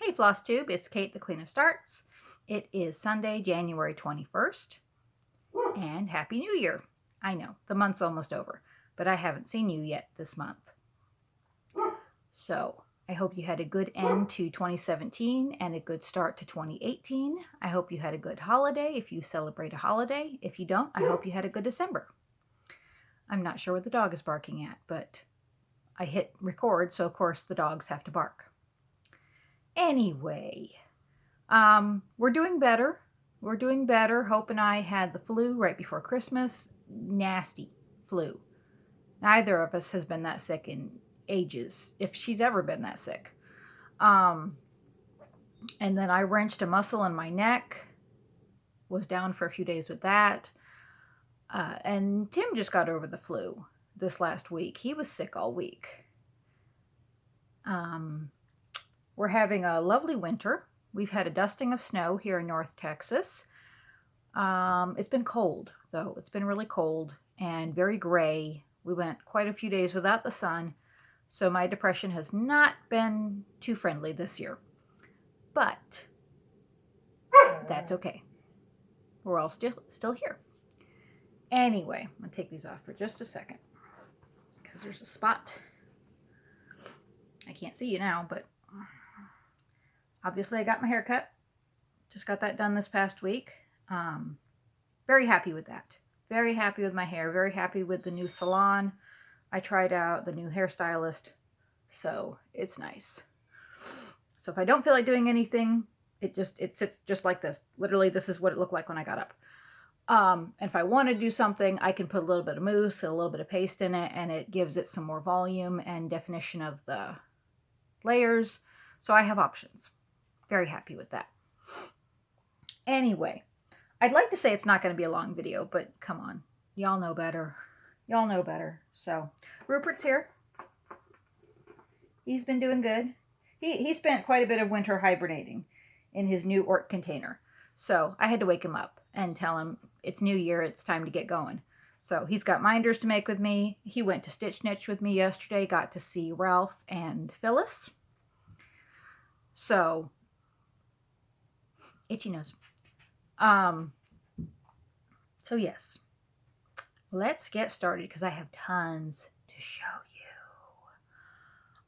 Hey Flosstube, it's Kate, the Queen of Starts. It is Sunday, January 21st, and Happy New Year. I know, the month's almost over, but I haven't seen you yet this month. So, I hope you had a good end to 2017 and a good start to 2018. I hope you had a good holiday if you celebrate a holiday. If you don't, I hope you had a good December. I'm not sure what the dog is barking at, but I hit record, so of course the dogs have to bark. Anyway, we're doing better. We're doing better. Hope and I had the flu right before Christmas. Nasty flu. Neither of us has been that sick in ages, if she's ever been that sick. And then I wrenched a muscle in my neck. Was down for a few days with that. And Tim just got over the flu this last week. He was sick all week. We're having a lovely winter. We've had a dusting of snow here in North Texas. It's been cold, though. It's been really cold and very gray. We went quite a few days without the sun, so my depression has not been too friendly this year. But that's okay. We're all still here. Anyway, I'm going to take these off for just a second because there's a spot. I can't see you now, but obviously I got my hair cut. Just got that done this past week. Very happy with that. Very happy with my hair. Very happy with the new salon. I tried out the new hairstylist. So it's nice. So if I don't feel like doing anything, it sits just like this. Literally, this is what it looked like when I got up. And if I want to do something, I can put a little bit of mousse and a little bit of paste in it, and it gives it some more volume and definition of the layers. So I have options. Very happy with that. Anyway, I'd like to say it's not going to be a long video, but come on. Y'all know better. Y'all know better. So, Rupert's here. He's been doing good. He spent quite a bit of winter hibernating in his new Ort container. So, I had to wake him up and tell him it's New Year, it's time to get going. So, he's got minders to make with me. He went to Stitch Niche with me yesterday, got to see Ralph and Phyllis. So, itchy nose. So yes, let's get started because I have tons to show you.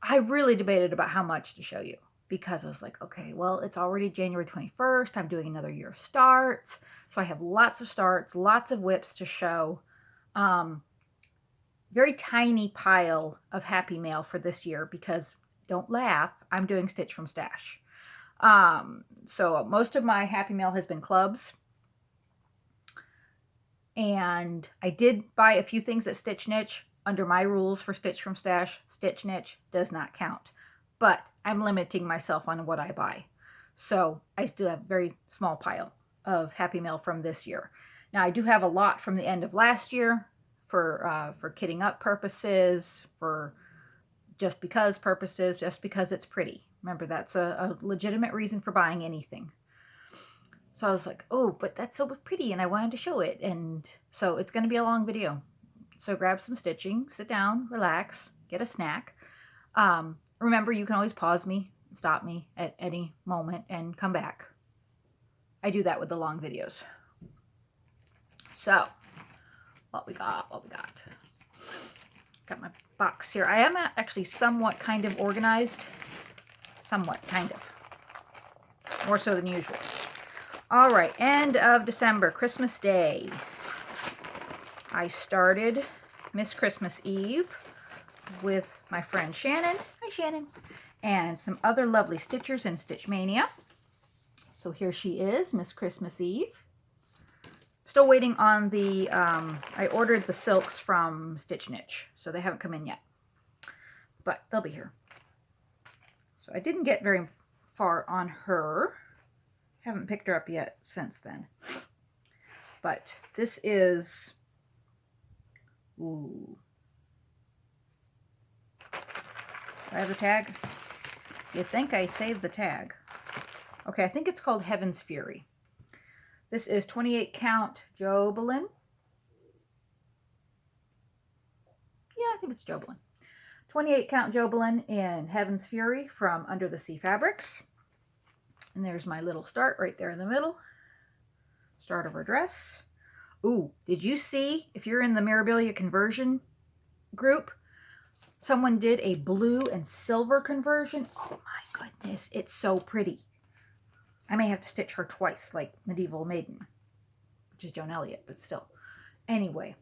I really debated about how much to show you because I was like, okay, well, it's already January 21st. I'm doing another year of starts. So I have lots of starts, lots of whips to show. Very tiny pile of Happy Mail for this year because, don't laugh, I'm doing Stitch from Stash. So most of my Happy Mail has been clubs. And I did buy a few things at Stitch Niche. Under my rules for Stitch from Stash, Stitch Niche does not count. But I'm limiting myself on what I buy. So I still have a very small pile of Happy Mail from this year. Now I do have a lot from the end of last year for kitting up purposes, for just because purposes, just because it's pretty. Remember, that's a legitimate reason for buying anything. So I was like, oh, but that's so pretty, and I wanted to show it. And so it's going to be a long video. So grab some stitching, sit down, relax, get a snack. Remember, you can always pause me, stop me at any moment, and come back. I do that with the long videos. So, what we got? Got my box here. I am actually somewhat kind of organized. Somewhat, kind of. More so than usual. All right, end of December, Christmas Day. I started Miss Christmas Eve with my friend Shannon. Hi, Shannon. And some other lovely stitchers in Stitch Mania. So here she is, Miss Christmas Eve. Still waiting on the, I ordered the silks from Stitch Niche, so they haven't come in yet. But they'll be here. So I didn't get very far on her. Haven't picked her up yet since then. But this is, ooh. Do I have the tag? You think I saved the tag. Okay, I think it's called Heaven's Fury. This is 28 count Jobelin. Yeah, I think it's Jobelin. 28 count Jobelin in Heaven's Fury from Under the Sea Fabrics. And there's my little start right there in the middle. Start of her dress. Ooh, did you see, if you're in the Mirabilia conversion group, someone did a blue and silver conversion? Oh my goodness, it's so pretty. I may have to stitch her twice, like Medieval Maiden, which is Joan Elliott, but still. Anyway,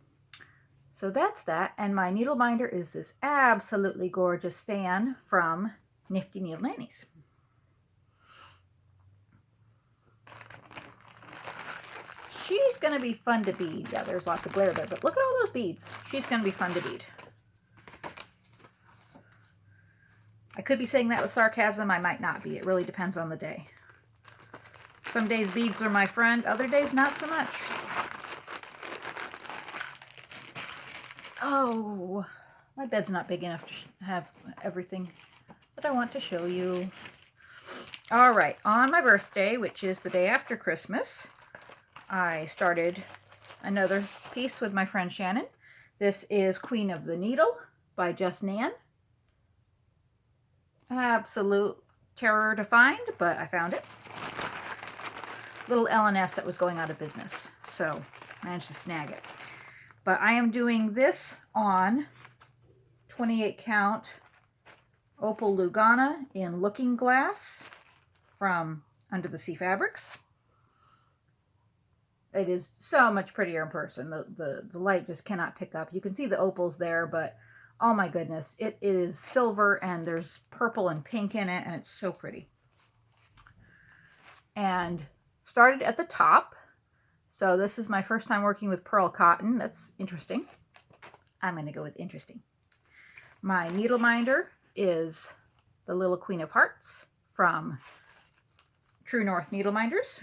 so that's that. And my needle binder is this absolutely gorgeous fan from Nifty Needle Nannies. She's going to be fun to bead. Yeah, there's lots of glare there, but look at all those beads. She's going to be fun to bead. I could be saying that with sarcasm. I might not be. It really depends on the day. Some days beads are my friend. Other days, not so much. Oh, my bed's not big enough to have everything that I want to show you. All right, on my birthday, which is the day after Christmas, I started another piece with my friend Shannon. This is Queen of the Needle by Just Nan. Absolute terror to find, but I found it. Little L&S that was going out of business, so I managed to snag it. But I am doing this on 28 count Opal Lugana in Looking Glass from Under the Sea Fabrics. It is so much prettier in person. The light just cannot pick up. You can see the opals there, but oh my goodness, it is silver and there's purple and pink in it, and it's so pretty. And started at the top. So this is my first time working with pearl cotton. That's interesting. I'm going to go with interesting. My needle minder is the Little Queen of Hearts from True North Needle Minders.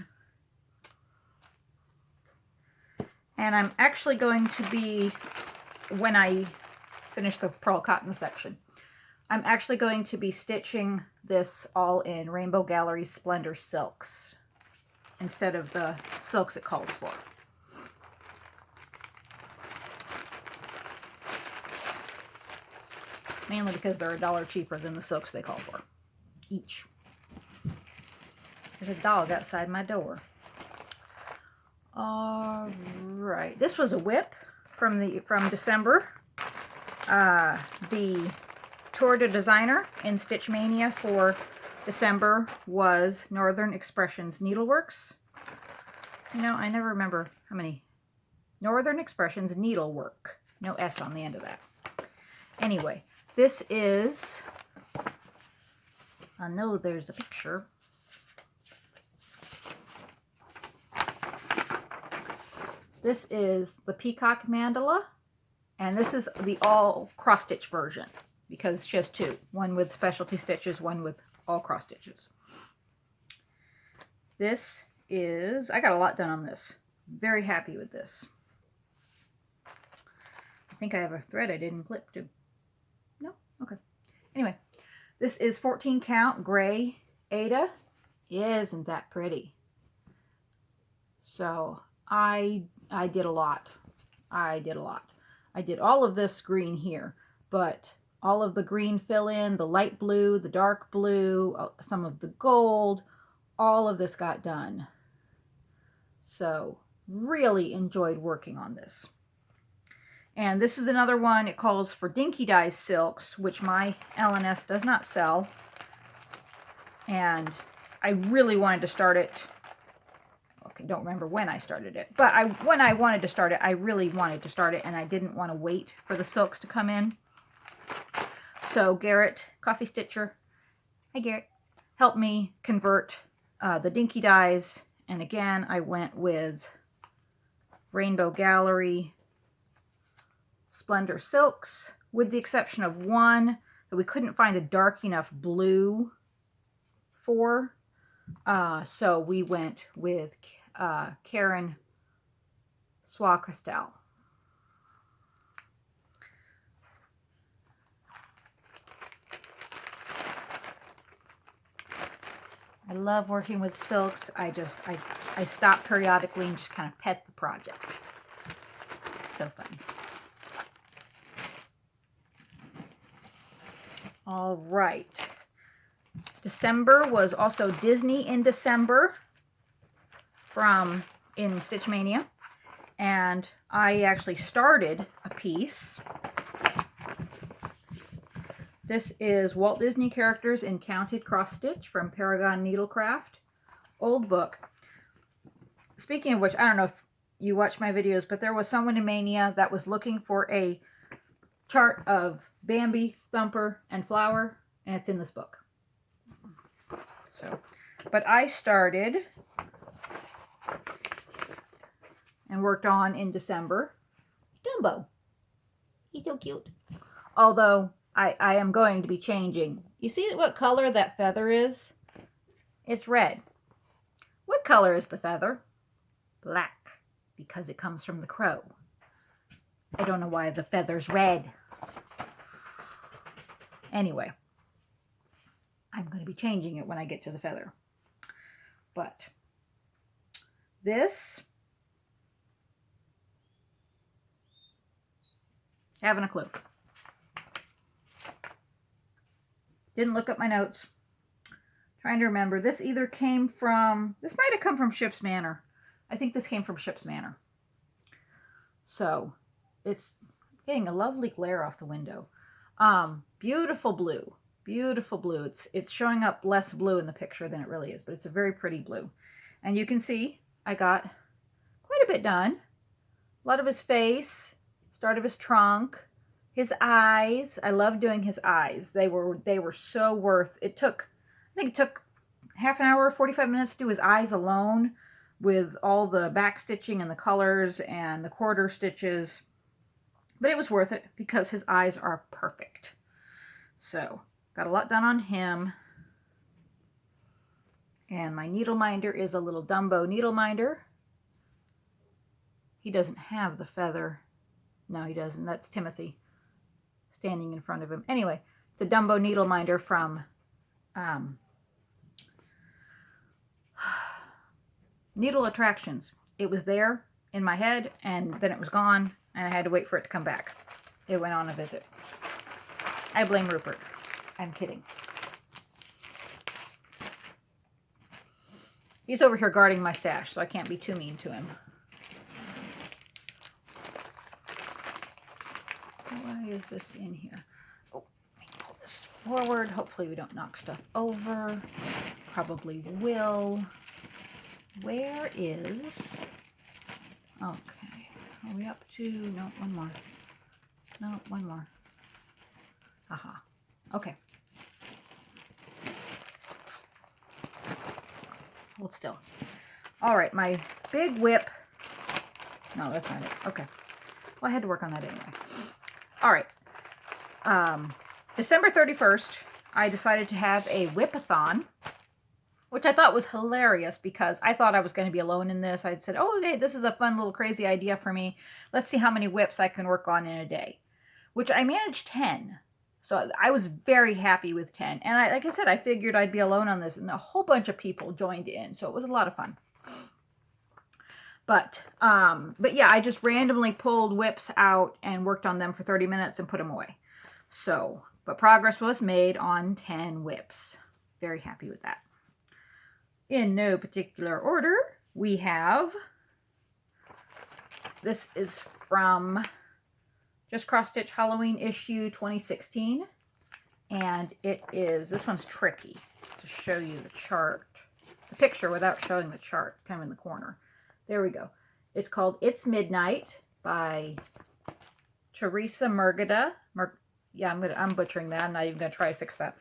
And I'm actually going to be, when I finish the pearl cotton section, I'm actually going to be stitching this all in Rainbow Gallery Splendor silks instead of the silks it calls for. Mainly because they're $1 cheaper than the silks they call for each. There's a dog outside my door. All right, this was a whip from December. The Tour de Designer in Stitch Mania for December was Northern Expressions Needleworks. You know, I never remember how many. Northern Expressions Needlework. No S on the end of that. Anyway, this is, I know there's a picture. This is the Peacock Mandala, and this is the all cross-stitch version because she has two. One with specialty stitches, one with all cross stitches. This is, I got a lot done on this. Very happy with this. I think I have a thread I didn't clip to. No? Okay. Anyway, this is 14 count gray Ada. Isn't that pretty? So I did a lot. I did all of this green here, but all of the green fill in, the light blue, the dark blue, some of the gold, all of this got done. So really enjoyed working on this. And this is another one, it calls for Dinky Dyes silks, which my L&S does not sell. And I really wanted to start it. Okay, don't remember when I started it, but when I wanted to start it, I really wanted to start it, and I didn't want to wait for the silks to come in. So Garrett, Coffee Stitcher, hi Garrett, helped me convert the Dinky Dyes, and again I went with Rainbow Gallery Splendor silks, with the exception of one that we couldn't find a dark enough blue for. So we went with Karen Soie Cristal. I love working with silks. I stop periodically and just kind of pet the project. It's so fun. All right. December was also Disney in December in Stitch Mania. And I actually started a piece. This is Walt Disney Characters in Counted Cross Stitch from Paragon Needlecraft. Old book. Speaking of which, I don't know if you watch my videos, but there was someone in Mania that was looking for a chart of Bambi, Thumper, and Flower, and it's in this book. So, but I started and worked on in December Dumbo. He's so cute. Although I am going to be changing. You see what color that feather is? It's red. What color is the feather? Black, because it comes from the crow. I don't know why the feather's red. Anyway, I'm going to be changing it when I get to the feather. But this, having a clue. Didn't look up my notes. Trying to remember. This either came from, this might have come from Ship's Manor. I think this came from Ship's Manor. So, it's getting a lovely glare off the window. Beautiful blue. Beautiful blue. It's showing up less blue in the picture than it really is, but it's a very pretty blue. And you can see I got quite a bit done. A lot of his face, start of his trunk, his eyes. I love doing his eyes. They were so worth. I think it took half an hour, 45 minutes to do his eyes alone with all the back stitching and the colors and the quarter stitches. But it was worth it because his eyes are perfect. So, got a lot done on him. And my needle minder is a little Dumbo needle minder. He doesn't have the feather. No, he doesn't. That's Timothy standing in front of him. Anyway, it's a Dumbo needle minder from Needle Attractions. It was there in my head, and then it was gone, and I had to wait for it to come back. It went on a visit. I blame Rupert. I'm kidding. He's over here guarding my stash, so I can't be too mean to him. Why is this in here? Oh, let me pull this forward. Hopefully we don't knock stuff over. Probably will. Where is... Okay. Are we up to... No, one more. No, one more. Aha. Okay. Hold still. All right, my big whip. No, that's not it. Okay. Well, I had to work on that anyway. All right. December 31st, I decided to have a whip-a-thon, which I thought was hilarious because I thought I was going to be alone in this. I'd said, oh, okay, this is a fun little crazy idea for me. Let's see how many whips I can work on in a day, which I managed 10. So I was very happy with 10. And like I said, I figured I'd be alone on this, and a whole bunch of people joined in. So it was a lot of fun. But yeah, I just randomly pulled whips out and worked on them for 30 minutes and put them away. So, but progress was made on 10 whips. Very happy with that. In no particular order, we have, this is from Just Cross Stitch Halloween issue 2016. And it is, this one's tricky to show you the chart, the picture without showing the chart, kind of in the corner. There we go. It's called It's Midnight by Teresa Murgada. Yeah, I'm butchering that. I'm not even going to try to fix that.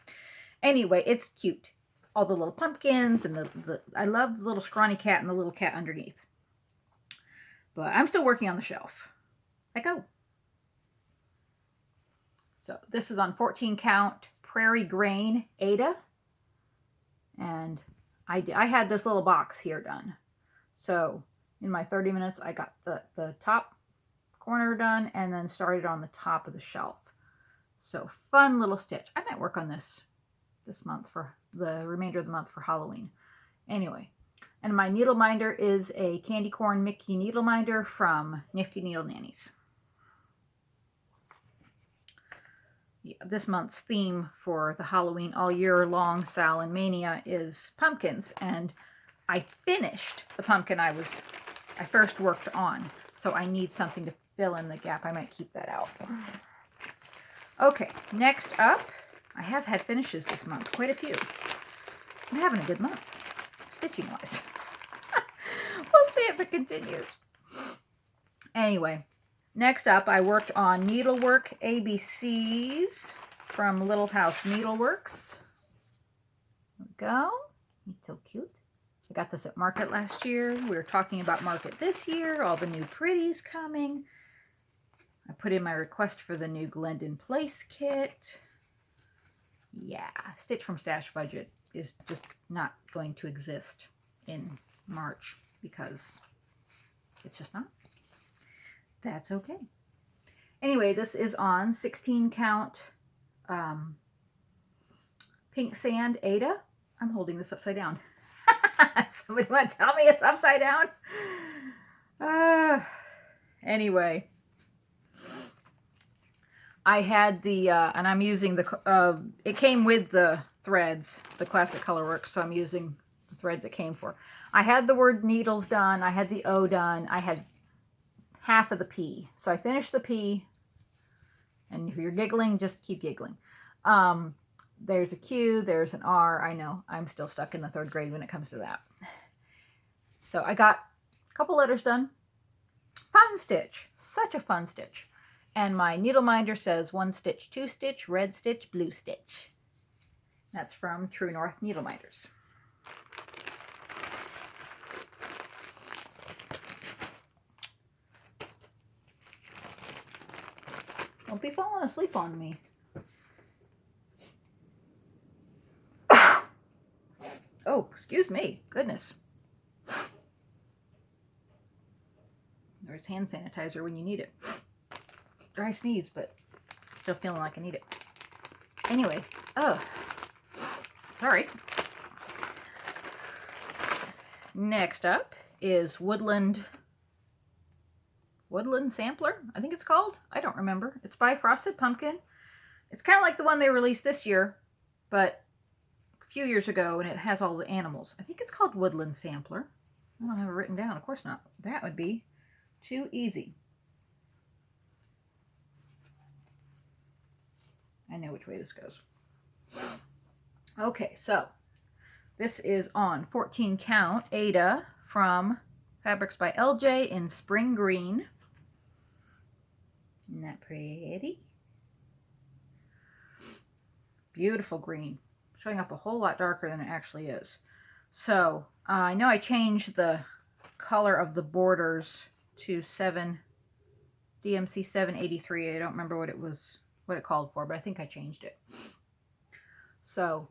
Anyway, it's cute. All the little pumpkins and I love the little scrawny cat and the little cat underneath. But I'm still working on the shelf. I go. So this is on 14 count Prairie Grain Ada. And I had this little box here done. So in my 30 minutes, I got the top corner done and then started on the top of the shelf. So fun little stitch. I might work on this month for the remainder of the month for Halloween. Anyway, and my needle minder is a Candy Corn Mickey needle minder from Nifty Needle Nannies. this month's theme for the Halloween all year long Salon Mania is pumpkins, and I finished the pumpkin I first worked on, so I need something to fill in the gap. I might keep that out. Okay, next up, I have had finishes this month, quite a few. I'm having a good month, stitching-wise. We'll see if it continues. Anyway, next up, I worked on Needlework ABCs from Little House Needleworks. There we go. It's so cute. I got this at Market last year. We were talking about Market this year, all the new pretties coming. I put in my request for the new Glendon Place kit. Yeah, Stitch from Stash budget is just not going to exist in March because it's just not. That's okay. Anyway, this is on 16 count Pink Sand Ada. I'm holding this upside down. Somebody want to tell me it's upside down? Anyway, I had the, and I'm using the, it came with the threads, the Classic Colorworks, so I'm using the threads it came for. I had the word needles done, I had the O done, I had half of the P. So I finished the P, and if you're giggling, just keep giggling. There's a Q, there's an R. I know, I'm still stuck in the 3rd grade when it comes to that. So I got a couple letters done. Fun stitch, such a fun stitch. And my needle minder says 1 stitch, 2 stitch, red stitch, blue stitch. That's from True North Needle Minders. Don't be falling asleep on me. Oh, excuse me. Goodness. There's hand sanitizer when you need it. Dry sneeze, but still feeling like I need it. Anyway, sorry. Next up is Woodland Sampler, I think it's called. I don't remember. It's by Frosted Pumpkin. It's kind of like the one they released this year, but a few years ago, and it has all the animals. I think it's called Woodland Sampler. I don't have it written down. Of course not. That would be too easy. I know which way this goes. Okay, so this is on 14 count Ada from Fabrics by LJ in Spring Green. Isn't that pretty? Beautiful green. Showing up a whole lot darker than it actually is. So I know I changed the color of the borders to DMC 783. I don't remember what it called for, but I think I changed it. So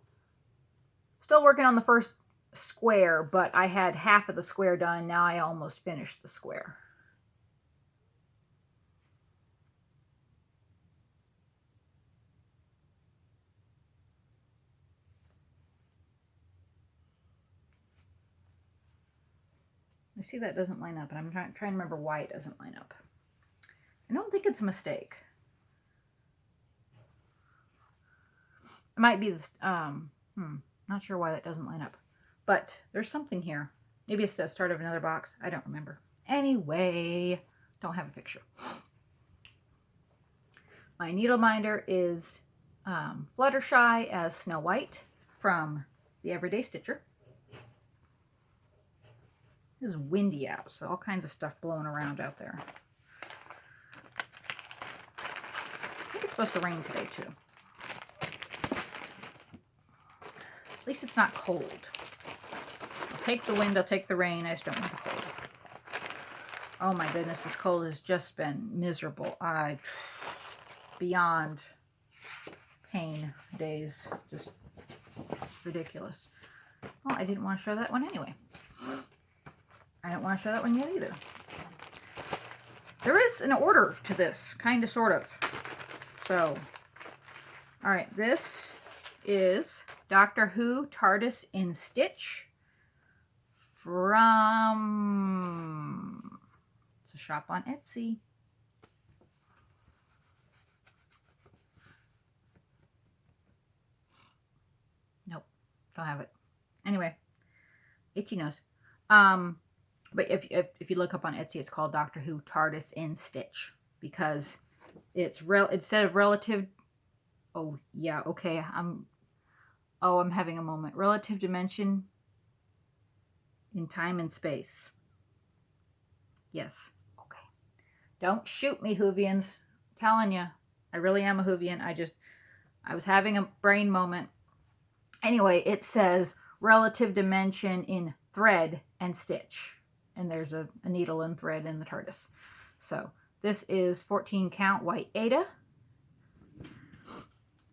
still working on the first square, but I had half of the square done. Now I almost finished the square. I see that doesn't line up, and I'm trying to remember why it doesn't line up. I don't think it's a mistake. It might be this, not sure why that doesn't line up. But there's something here. Maybe it's the start of another box. I don't remember. Anyway, don't have a picture. My needle minder is Fluttershy as Snow White from the Everyday Stitcher. It is windy out, so all kinds of stuff blowing around out there. I think it's supposed to rain today, too. At least it's not cold. I'll take the wind, I'll take the rain, I just don't want the cold. Oh my goodness, this cold has just been miserable. Beyond pain days. Just ridiculous. Well, I didn't want to show that one anyway. I don't want to show that one yet either. There is an order to this, kind of, sort of. So, all right, this is Doctor Who TARDIS in Stitch from, it's a shop on Etsy. Don't have it. Anyway, itchy nose. But if you look up on Etsy, it's called Doctor Who TARDIS in Stitch, because it's instead of relative. Oh yeah, okay. I'm having a moment. Relative dimension in time and space. Yes. Okay. Don't shoot me, Whovians. I'm telling you, I really am a Whovian. I was having a brain moment. Anyway, it says relative dimension in thread and stitch. And there's a needle and thread in the TARDIS. So this is 14 count white Aida.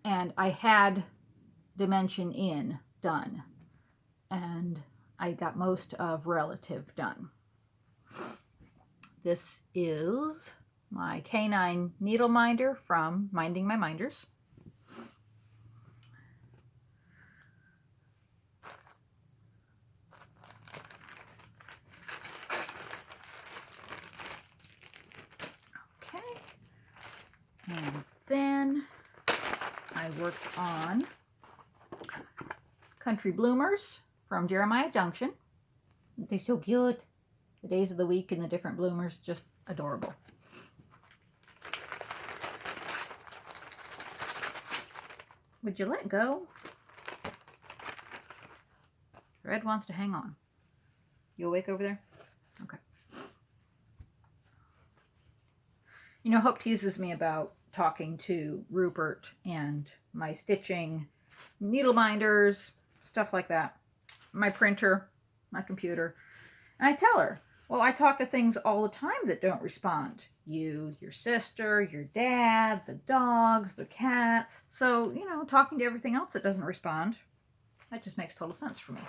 And I had dimension in done. And I got most of relative done. This is my K9 needle minder from Minding My Minders. And then I worked on Country Bloomers from Jeremiah Junction. They're so cute. The days of the week and the different bloomers, just adorable. Would you let go? Thread wants to hang on. You awake over there? Okay. You know, Hope teases me about talking to Rupert and my stitching, needle minders, stuff like that. My printer, my computer. And I tell her, well, I talk to things all the time that don't respond. You, your sister, your dad, the dogs, the cats. So, you know, talking to everything else that doesn't respond, that just makes total sense for me.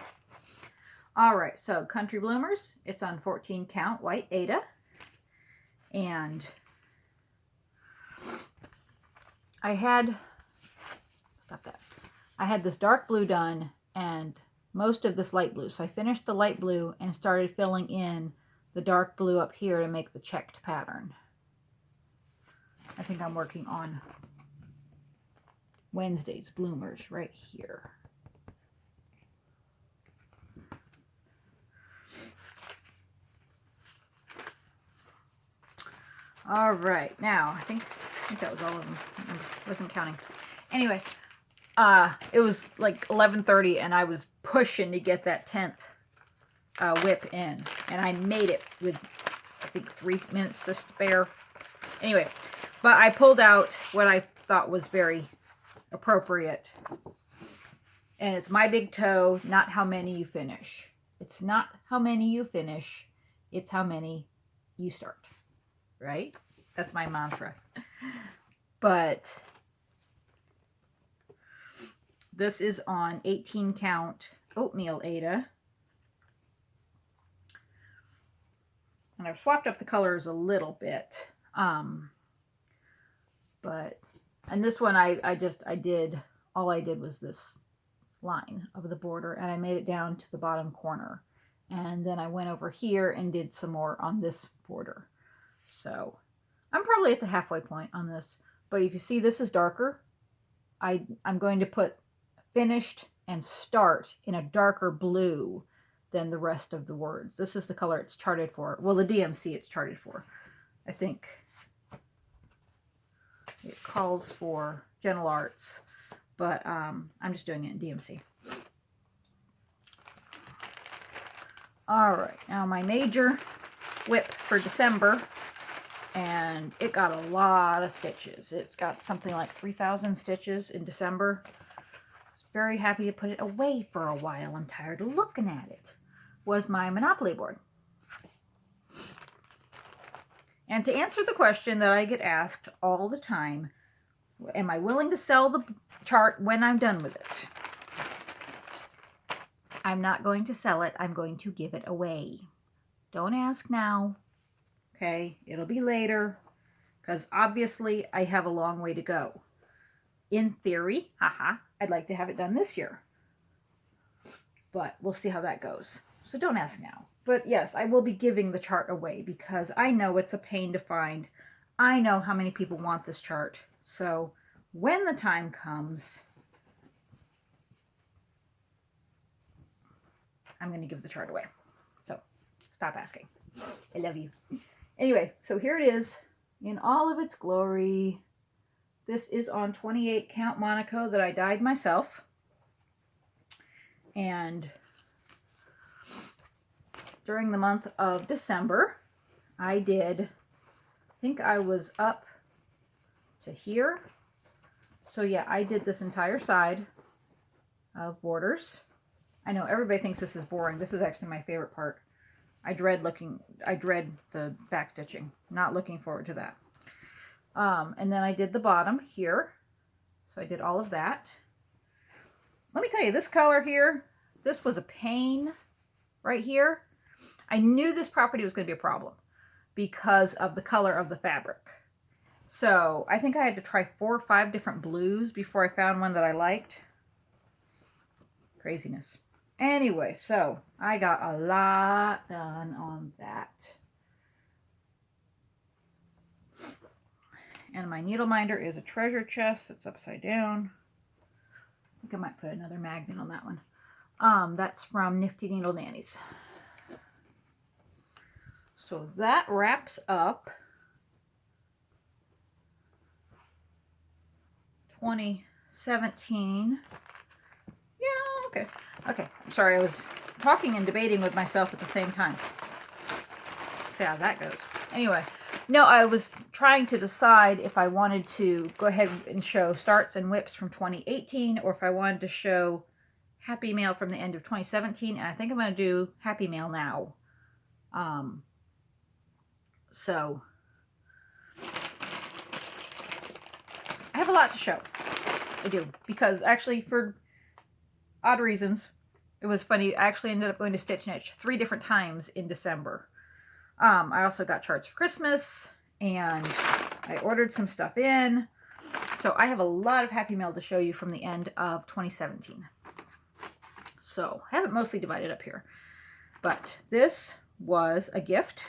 All right, so Country Bloomers, it's on 14 count white Aida. And I had this dark blue done and most of this light blue. So I finished the light blue and started filling in the dark blue up here to make the checked pattern. I think I'm working on Wednesday's bloomers right here. All right, now I think that was all of them. I wasn't counting. Anyway, it was like 11:30 and I was pushing to get that 10th whip in, and I made it with I think 3 minutes to spare. Anyway, but I pulled out what I thought was very appropriate, and it's my big toe, not how many you finish. It's not how many you finish, it's how many you start. Right? That's my mantra. But this is on 18 count oatmeal Aida. And I've swapped up the colors a little bit. But, and this one all I did was this line of the border, and I made it down to the bottom corner. And then I went over here and did some more on this border. So I'm probably at the halfway point on this, but you can see this is darker. I'm going to put finished and start in a darker blue than the rest of the words. This is the color it's charted for. Well, the DMC it's charted for. I think it calls for Gentle Arts, but I'm just doing it in DMC. All right, now my major whip for December, and it got a lot of stitches. It's got something like 3,000 stitches in December. I was very happy to put it away for a while. I'm tired of looking at it. Was my Monopoly board. And to answer the question that I get asked all the time, am I willing to sell the chart when I'm done with it? I'm not going to sell it. I'm going to give it away. Don't ask now. Okay, it'll be later, because obviously I have a long way to go. In theory, I'd like to have it done this year. But we'll see how that goes. So don't ask now. But yes, I will be giving the chart away because I know it's a pain to find. I know how many people want this chart. So when the time comes, I'm going to give the chart away. So stop asking. I love you. Anyway, so here it is in all of its glory. This is on 28 count Monaco that I dyed myself. And during the month of December, I think I was up to here. So yeah, I did this entire side of borders. I know everybody thinks this is boring. This is actually my favorite part. I dread the back stitching. Not looking forward to that. And then I did the bottom here. So I did all of that. Let me tell you, this color here, this was a pain right here. I knew this property was going to be a problem because of the color of the fabric. So I think I had to try 4 or 5 different blues before I found one that I liked. Craziness. Anyway, so I got a lot done on that. And my needle minder is a treasure chest that's upside down. I think I might put another magnet on that one. That's from Nifty Needle Nannies. So that wraps up 2017. Yeah, okay. Okay, I'm sorry, I was talking and debating with myself at the same time. See how that goes. Anyway, no, I was trying to decide if I wanted to go ahead and show starts and whips from 2018 or if I wanted to show Happy Mail from the end of 2017. And I think I'm going to do Happy Mail now. So I have a lot to show. I do. Because actually, for odd reasons, it was funny. I actually ended up going to Stitch Niche 3 different times in December. I also got charts for Christmas, and I ordered some stuff in. So I have a lot of Happy Mail to show you from the end of 2017. So I have it mostly divided up here. But this was a gift.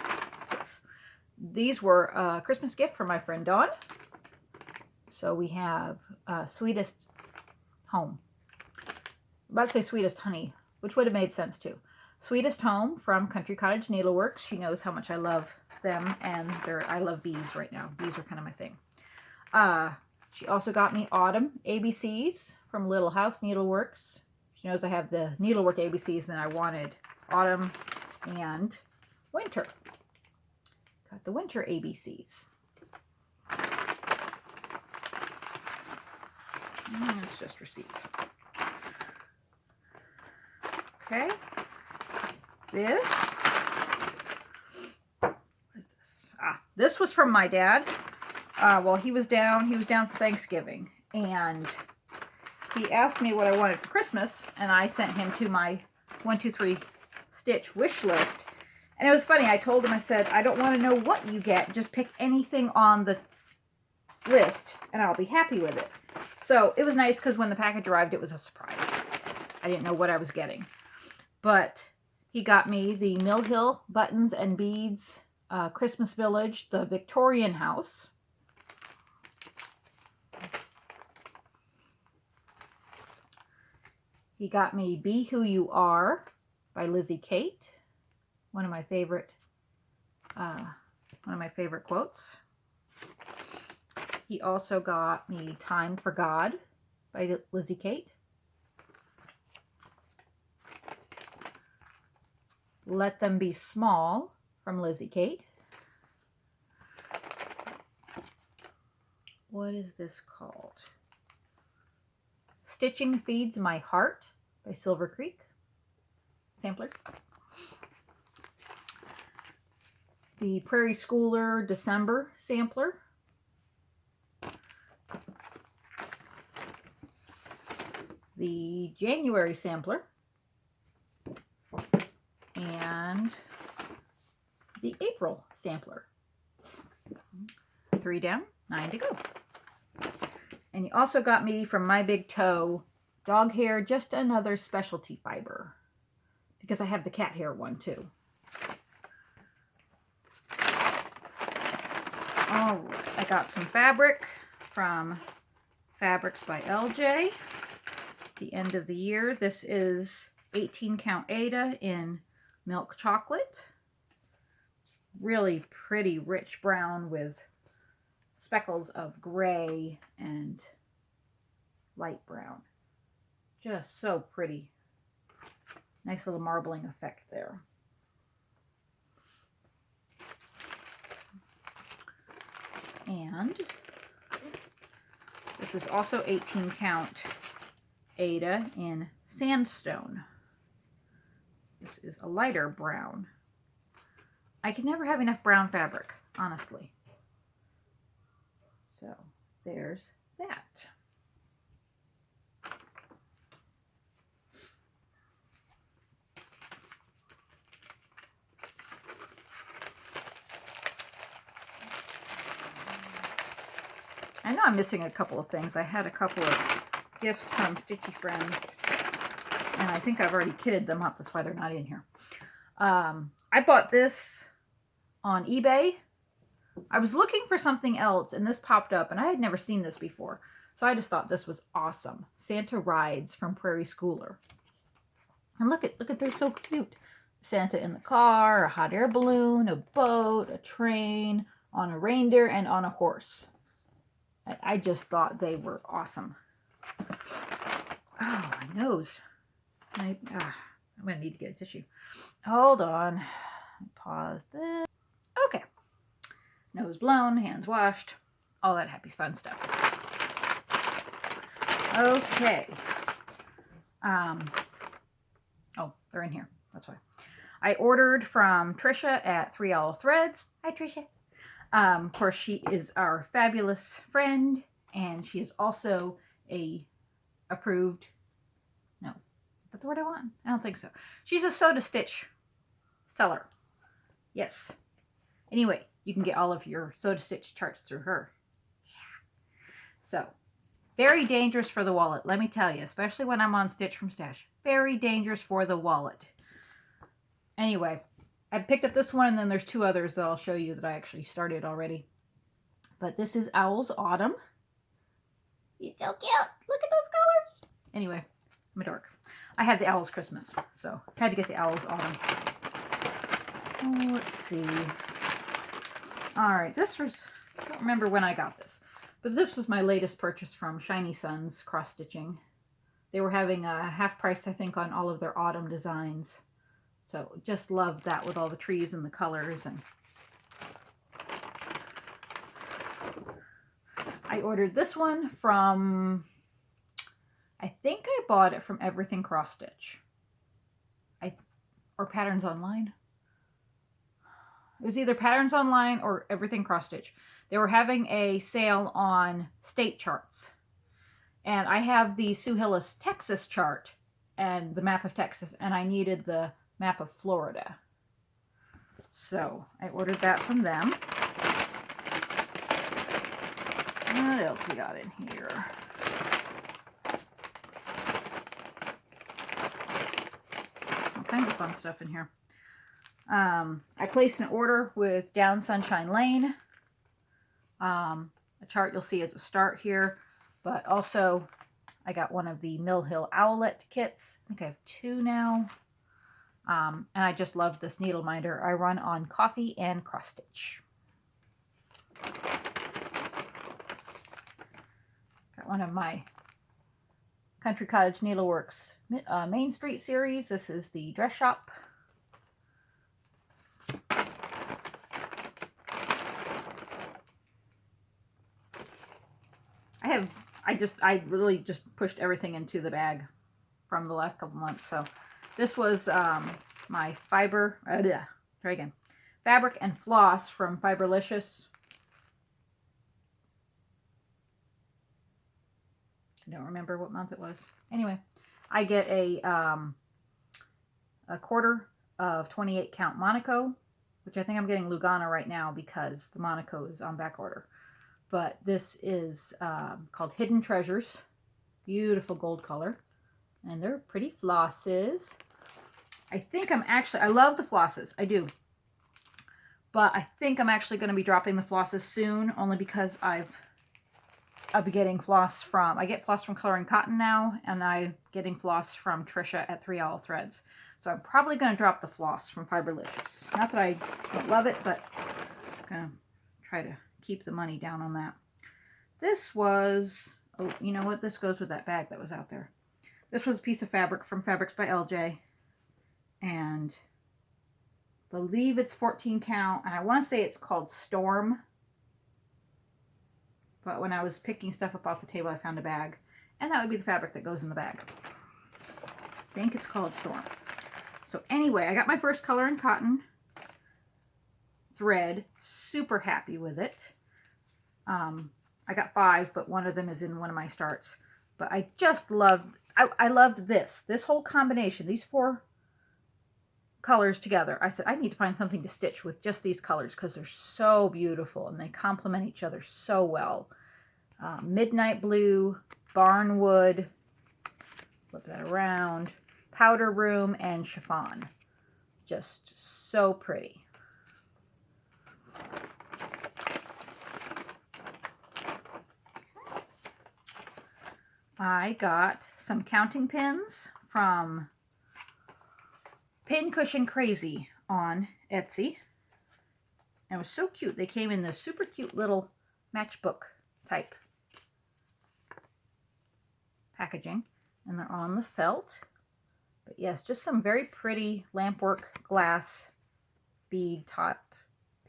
These were a Christmas gift from my friend Dawn. So we have Sweetest Home. I'm about to say Sweetest Honey, which would have made sense too. Sweetest Home from Country Cottage Needleworks. She knows how much I love them, and I love bees right now. Bees are kind of my thing. She also got me Autumn ABCs from Little House Needleworks. She knows I have the Needlework ABCs, and then I wanted Autumn and Winter. Got the Winter ABCs. And it's just receipts. Okay. This. What is this? This was from my dad. While he was down for Thanksgiving. And he asked me what I wanted for Christmas. And I sent him to my 1, 2, 3 stitch wish list. And it was funny. I told him, I said, I don't want to know what you get. Just pick anything on the list and I'll be happy with it. So it was nice because when the package arrived, it was a surprise. I didn't know what I was getting. But he got me the Mill Hill Buttons and Beads Christmas Village, the Victorian house. He got me Be Who You Are by Lizzie Kate. One of my favorite quotes. He also got me Time for God by Lizzie Kate. Let Them Be Small from Lizzie Kate. What is this called? Stitching Feeds My Heart by Silver Creek. Samplers. The Prairie Schooler December sampler. The January sampler. And the April sampler. 3 down, 9 to go. And you also got me from My Big Toe Dog Hair, Just Another Specialty Fiber. Because I have the cat hair one too. Alright, I got some fabric from Fabrics by LJ. The end of the year. This is 18 count Ada in milk chocolate. Really pretty rich brown with speckles of gray and light brown. Just so pretty. Nice little marbling effect there. And this is also 18 count Ada in sandstone. This is a lighter brown. I can never have enough brown fabric, honestly. So there's that. I know I'm missing a couple of things. I had a couple of gifts from Stitchy Friends, and I think I've already kitted them up. That's why they're not in here. I bought this on eBay. I was looking for something else, and this popped up, and I had never seen this before. So I just thought this was awesome. Santa Rides from Prairie Schooler. And look at, they're so cute. Santa in the car, a hot air balloon, a boat, a train, on a reindeer, and on a horse. I just thought they were awesome. Oh, my nose. I'm going to need to get a tissue. Hold on. Pause this. Okay. Nose blown, hands washed, all that happy fun stuff. Okay. Oh, they're in here. That's why. I ordered from Trisha at 3 Owl Threads. Hi, Trisha. Of course, she is our fabulous friend, and she is also a approved, no, is that the word I want? I don't think so. She's a Sew to Stitch seller. Yes. Anyway, you can get all of your Sew to Stitch charts through her. Yeah. So, very dangerous for the wallet, let me tell you, especially when I'm on Stitch from Stash. Very dangerous for the wallet. Anyway, I picked up this one, and then there's 2 others that I'll show you that I actually started already. But this is Owl's Autumn. He's so cute. Look at those colors. Anyway, I'm a dork. I had the Owl's Christmas, so I had to get the Owl's Autumn. Oh, let's see. All right, this was, I don't remember when I got this, but this was my latest purchase from Shiny Suns Cross Stitching. They were having a half price, I think, on all of their autumn designs. So just loved that with all the trees and the colors. And I ordered this one from, I think I bought it from Everything Cross Stitch. Or Patterns Online. It was either Patterns Online or Everything Cross Stitch. They were having a sale on state charts. And I have the Sue Hillis Texas chart and the map of Texas, and I needed the map of Florida. So I ordered that from them. What else we got in here? All kinds of fun stuff in here. I placed an order with Down Sunshine Lane. A chart you'll see as a start here, but also I got one of the Mill Hill Owlet kits. I think I have 2 now. And I just love this needle minder. I run on coffee and cross stitch. Got one of my Country Cottage Needleworks Main Street series. This is the dress shop. I really just pushed everything into the bag from the last couple months. So this was my fabric and floss from Fiberlicious. I don't remember what month it was. Anyway, I get a quarter of 28 count Monaco, which I think I'm getting Lugana right now because the Monaco is on back order. But this is called Hidden Treasures. Beautiful gold color. And they're pretty flosses. I think I love the flosses. I do. But I think I'm actually going to be dropping the flosses soon, only because I've I'll be getting floss from, I get floss from Color and Cotton now, and I'm getting floss from Trisha at 3 Owl Threads. So I'm probably going to drop the floss from Fiberlicious. Not that I don't love it, but I'm going to try to keep the money down on that. This was, oh, you know what? This goes with that bag that was out there. This was a piece of fabric from Fabrics by LJ. And I believe it's 14 count. And I want to say it's called Storm. But when I was picking stuff up off the table, I found a bag. And that would be the fabric that goes in the bag. I think it's called Storm. So anyway, I got my first Color and Cotton thread. Super happy with it. I got 5, but one of them is in one of my starts. But I just loved, I loved this. This whole combination, these 4 colors together. I said, I need to find something to stitch with just these colors because they're so beautiful and they complement each other so well. Midnight Blue, Barnwood, flip that around, Powder Room, and Chiffon. Just so pretty. I got some counting pins from Pin Cushion Crazy on Etsy. And it was so cute. They came in this super cute little matchbook type packaging. And they're on the felt. But yes, just some very pretty lampwork glass bead top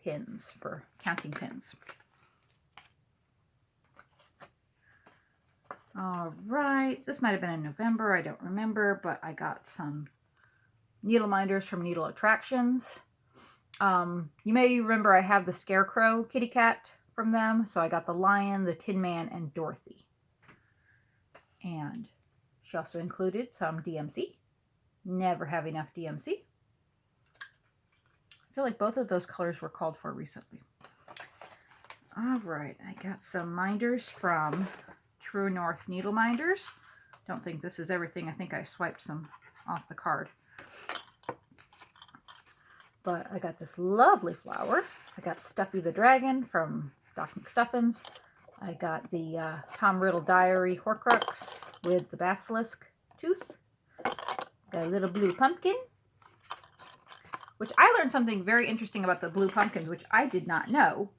pins for counting pins. All right, this might have been in November, I don't remember, but I got some needle minders from Needle Attractions. You may remember I have the Scarecrow kitty cat from them, so I got the Lion, the Tin Man, and Dorothy. And she also included some DMC. Never have enough DMC. I feel like both of those colors were called for recently. All right, I got some minders from True North Needle Minders. Don't think this is everything. I think I swiped some off the card. But I got this lovely flower. I got Stuffy the Dragon from Doc McStuffins. I got the Tom Riddle Diary Horcrux with the basilisk tooth. Got a little blue pumpkin. Which I learned something very interesting about the blue pumpkins, which I did not know,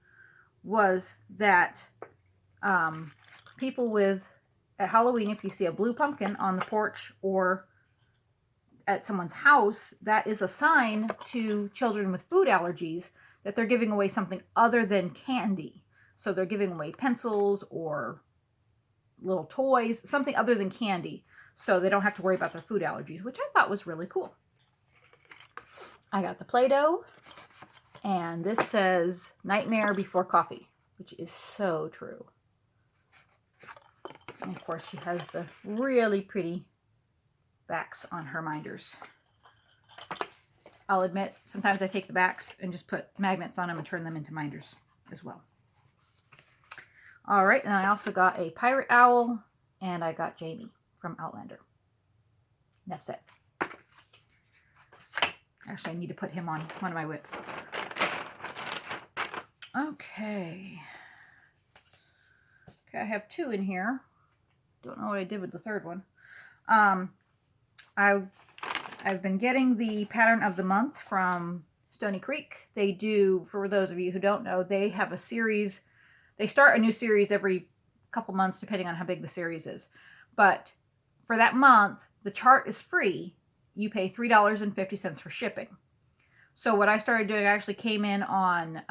was that people at Halloween, if you see a blue pumpkin on the porch or at someone's house, that is a sign to children with food allergies that they're giving away something other than candy. So they're giving away pencils or little toys, something other than candy, so they don't have to worry about their food allergies, which I thought was really cool. I got the Play-Doh, and this says Nightmare Before Coffee, which is so true. And of course, she has the really pretty backs on her minders. I'll admit, sometimes I take the backs and just put magnets on them and turn them into minders as well. All right, and I also got a Pirate Owl, and I got Jamie from Outlander. Enough said. Actually, I need to put him on one of my whips. Okay. Okay, I have 2 in here. Don't know what I did with the third one. I've been getting the pattern of the month from Stony Creek. They do, for those of you who don't know, they have a series. They start a new series every couple months, depending on how big the series is. But for that month, the chart is free. You pay $3.50 for shipping. So what I started doing, I actually came in on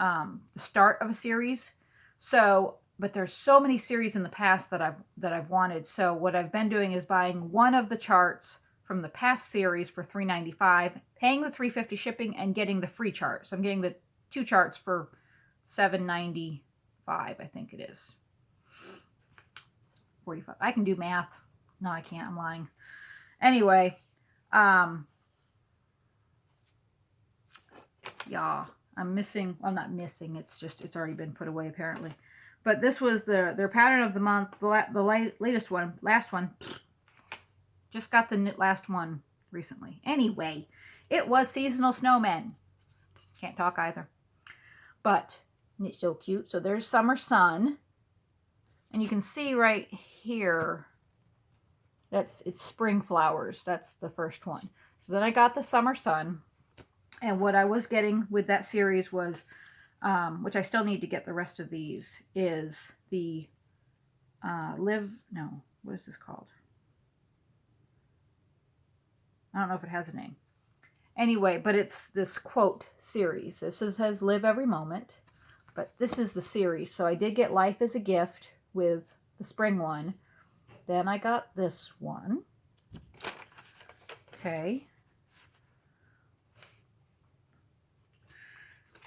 the start of a series. But there's so many series in the past that I've wanted. So what I've been doing is buying one of the charts from the past series for $3.95, paying the $3.50 shipping, and getting the free chart. So I'm getting the 2 charts for $7.95, I think it is. 45. I can do math. No, I can't. I'm lying. Anyway, yeah, I'm missing. Well, not missing. It's already been put away apparently. But this was their pattern of the month, the latest one, last one. Just got the last one recently. Anyway, it was Seasonal Snowmen. Can't talk either. But it's so cute. So there's Summer Sun. And you can see right here, it's spring flowers. That's the first one. So then I got the summer sun. And what I was getting with that series was, which I still need to get the rest of these, is the what is this called? I don't know if it has a name. Anyway, but it's this quote series. This has Live Every Moment, but this is the series. So I did get Life as a Gift with the spring one. Then I got this one. Okay.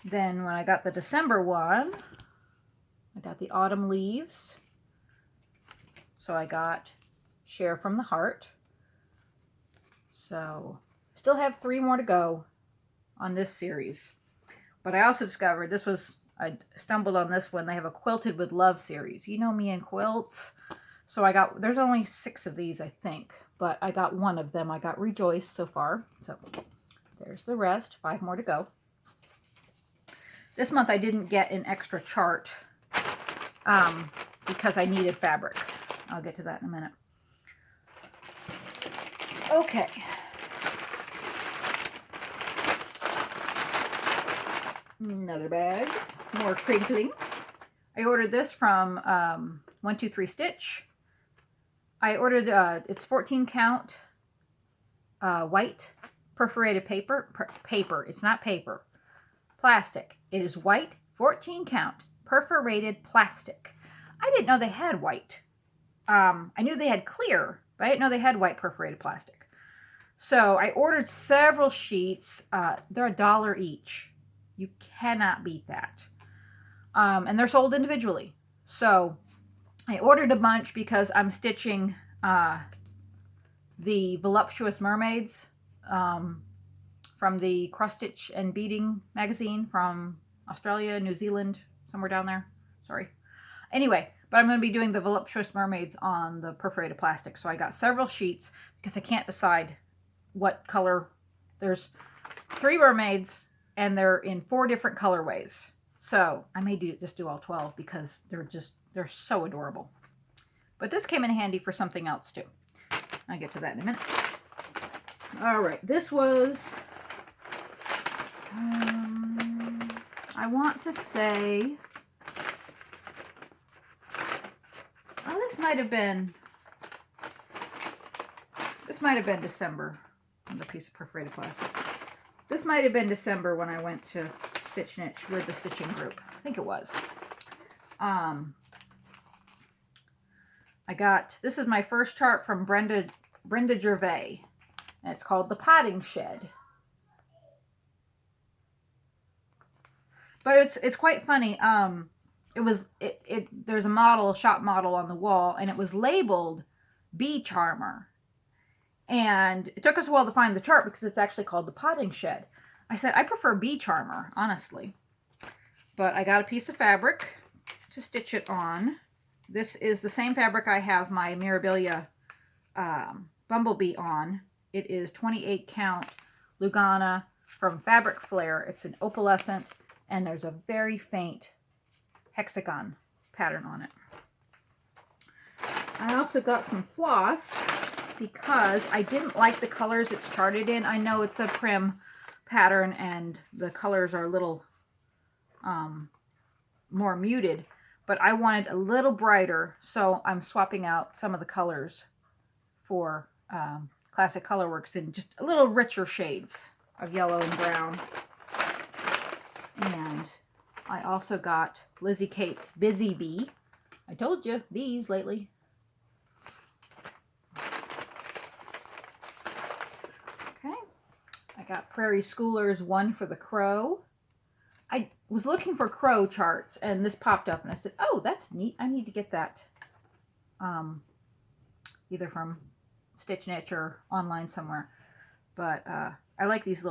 Then when I got the December one, I got the Autumn Leaves. So I got Share from the Heart. So still have 3 more to go on this series. But I also discovered I stumbled on this one. They have a Quilted with Love series. You know me and quilts. So there's only 6 of these, I think. But I got one of them. I got Rejoice so far. So there's the rest. 5 more to go. This month I didn't get an extra chart because I needed fabric. I'll get to that in a minute. Okay. Another bag. More crinkling. I ordered this from 123 Stitch. I ordered, it's 14 count white perforated paper. Paper. It's not paper. Plastic. It is white, 14 count perforated plastic. I didn't know they had white. I knew they had clear, but I didn't know they had white perforated plastic. So I ordered several sheets. They're $1 each. You cannot beat that. And they're sold individually. So I ordered a bunch because I'm stitching the Voluptuous Mermaids from the Cross Stitch and Beading magazine from Australia, New Zealand, somewhere down there. Sorry. Anyway, but I'm going to be doing the Voluptuous Mermaids on the perforated plastic. So I got several sheets because I can't decide what color. There's 3 mermaids and they're in 4 different colorways. So I may just do all 12 because they're so adorable. But this came in handy for something else too. I'll get to that in a minute. All right, this was, I want to say, this might have been December on the piece of perforated plastic. This might have been December when I went to Stitch Niche with the stitching group. I think it was. This is my first chart from Brenda Gervais, and it's called The Potting Shed. But it's quite funny. There's a shop model on the wall, and it was labeled Bee Charmer. And it took us a while to find the chart because it's actually called The Potting Shed. I said, I prefer Bee Charmer, honestly. But I got a piece of fabric to stitch it on. This is the same fabric I have my Mirabilia Bumblebee on. It is 28 count Lugana from Fabric Flare. It's an opalescent, and there's a very faint hexagon pattern on it. I also got some floss because I didn't like the colors it's charted in. I know it's a prim pattern and the colors are a little more muted, but I wanted a little brighter, so I'm swapping out some of the colors for Classic Colorworks in just a little richer shades of yellow and brown. And I also got Lizzie Kate's Busy Bee. I told you, bees lately. Okay. I got Prairie Schoolers One for the Crow. I was looking for crow charts, and this popped up, and I said, oh, that's neat. I need to get that either from Stitch Niche or online somewhere. But I like these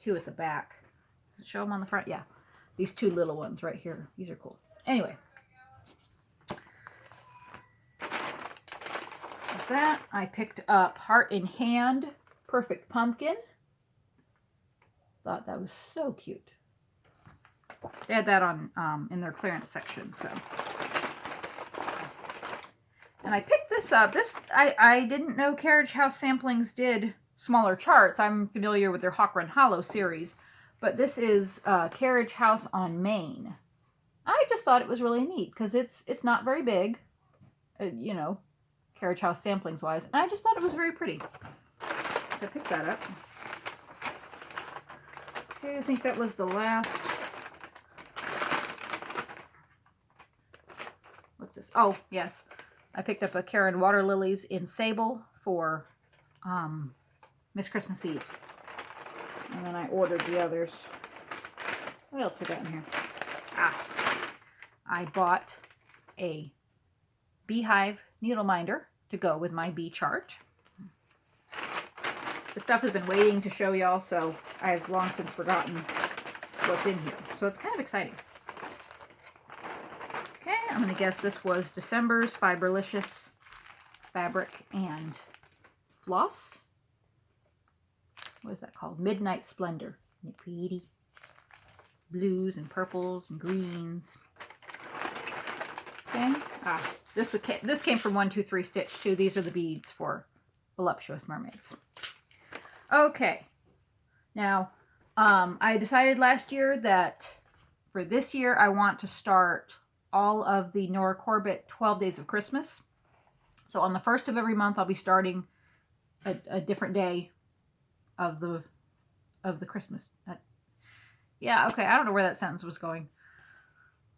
two at the back. Does it show them on the front? Yeah. These 2 little ones right here. These are cool. Anyway. With that, I picked up Heart in Hand Perfect Pumpkin. Thought that was so cute. They had that on in their clearance section, so And I picked this up. I didn't know Carriage House Samplings did smaller charts. I'm familiar with their Hawk Run Hollow series. But this is Carriage House on Maine. I just thought it was really neat because it's not very big, you know, Carriage House Samplings wise. And I just thought it was very pretty. So I picked that up. Okay, I think that was the last. What's this? Oh, yes. I picked up a Karen Water Lilies in Sable for Miss Christmas Eve. And then I ordered the others. What else we got in here? I bought a beehive needle minder to go with my bee chart. The stuff has been waiting to show y'all, so I've long since forgotten what's in here. So it's kind of exciting. Okay, I'm going to guess this was December's Fiberlicious Fabric and Floss. What is that called? Midnight Splendor. Isn't it pretty? Blues and purples and greens. Okay. This came from 123 Stitch too. These are the beads for Voluptuous Mermaids. Okay. Now, I decided last year that for this year I want to start all of the Nora Corbett 12 Days of Christmas. So on the first of every month I'll be starting a different day of the Christmas. Yeah, okay, I don't know where that sentence was going.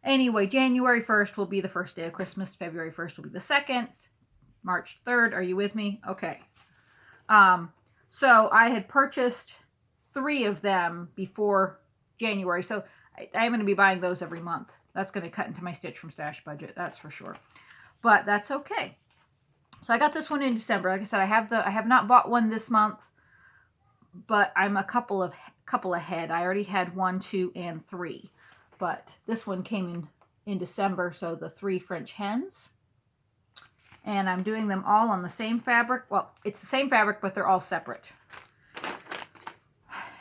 Anyway, January 1st will be the first day of Christmas. February 1st will be the second. March 3rd, are you with me? Okay. So I had purchased 3 of them before January. So I'm going to be buying those every month. That's going to cut into my Stitch from Stash budget, that's for sure. But that's okay. So I got this one in December. Like I said, I have not bought one this month, but I'm a couple ahead. I already had 1, 2, and 3. But this one came in December, so the 3 French hens. And I'm doing them all on the same fabric. Well, it's the same fabric, but they're all separate.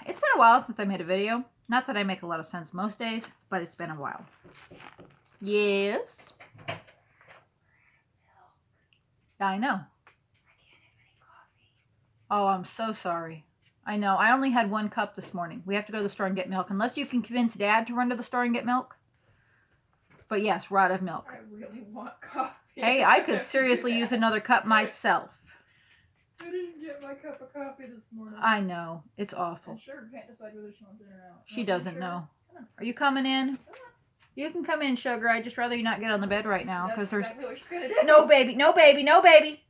It's been a while since I made a video. Not that I make a lot of sense most days, but it's been a while. Yes? I know. I can't have any coffee. Oh, I'm so sorry. I know. I only had 1 cup this morning. We have to go to the store and get milk. Unless you can convince Dad to run to the store and get milk. But yes, we're out of milk. I really want coffee. Hey, I could seriously use another cup myself. I didn't get my cup of coffee this morning. I know. It's awful. And Sugar can't decide whether she wants it or not. She doesn't know. Are you coming in? You can come in, Sugar. I'd just rather you not get on the bed right now. That's there's exactly what she's gonna do. No, baby. No, baby. No, baby.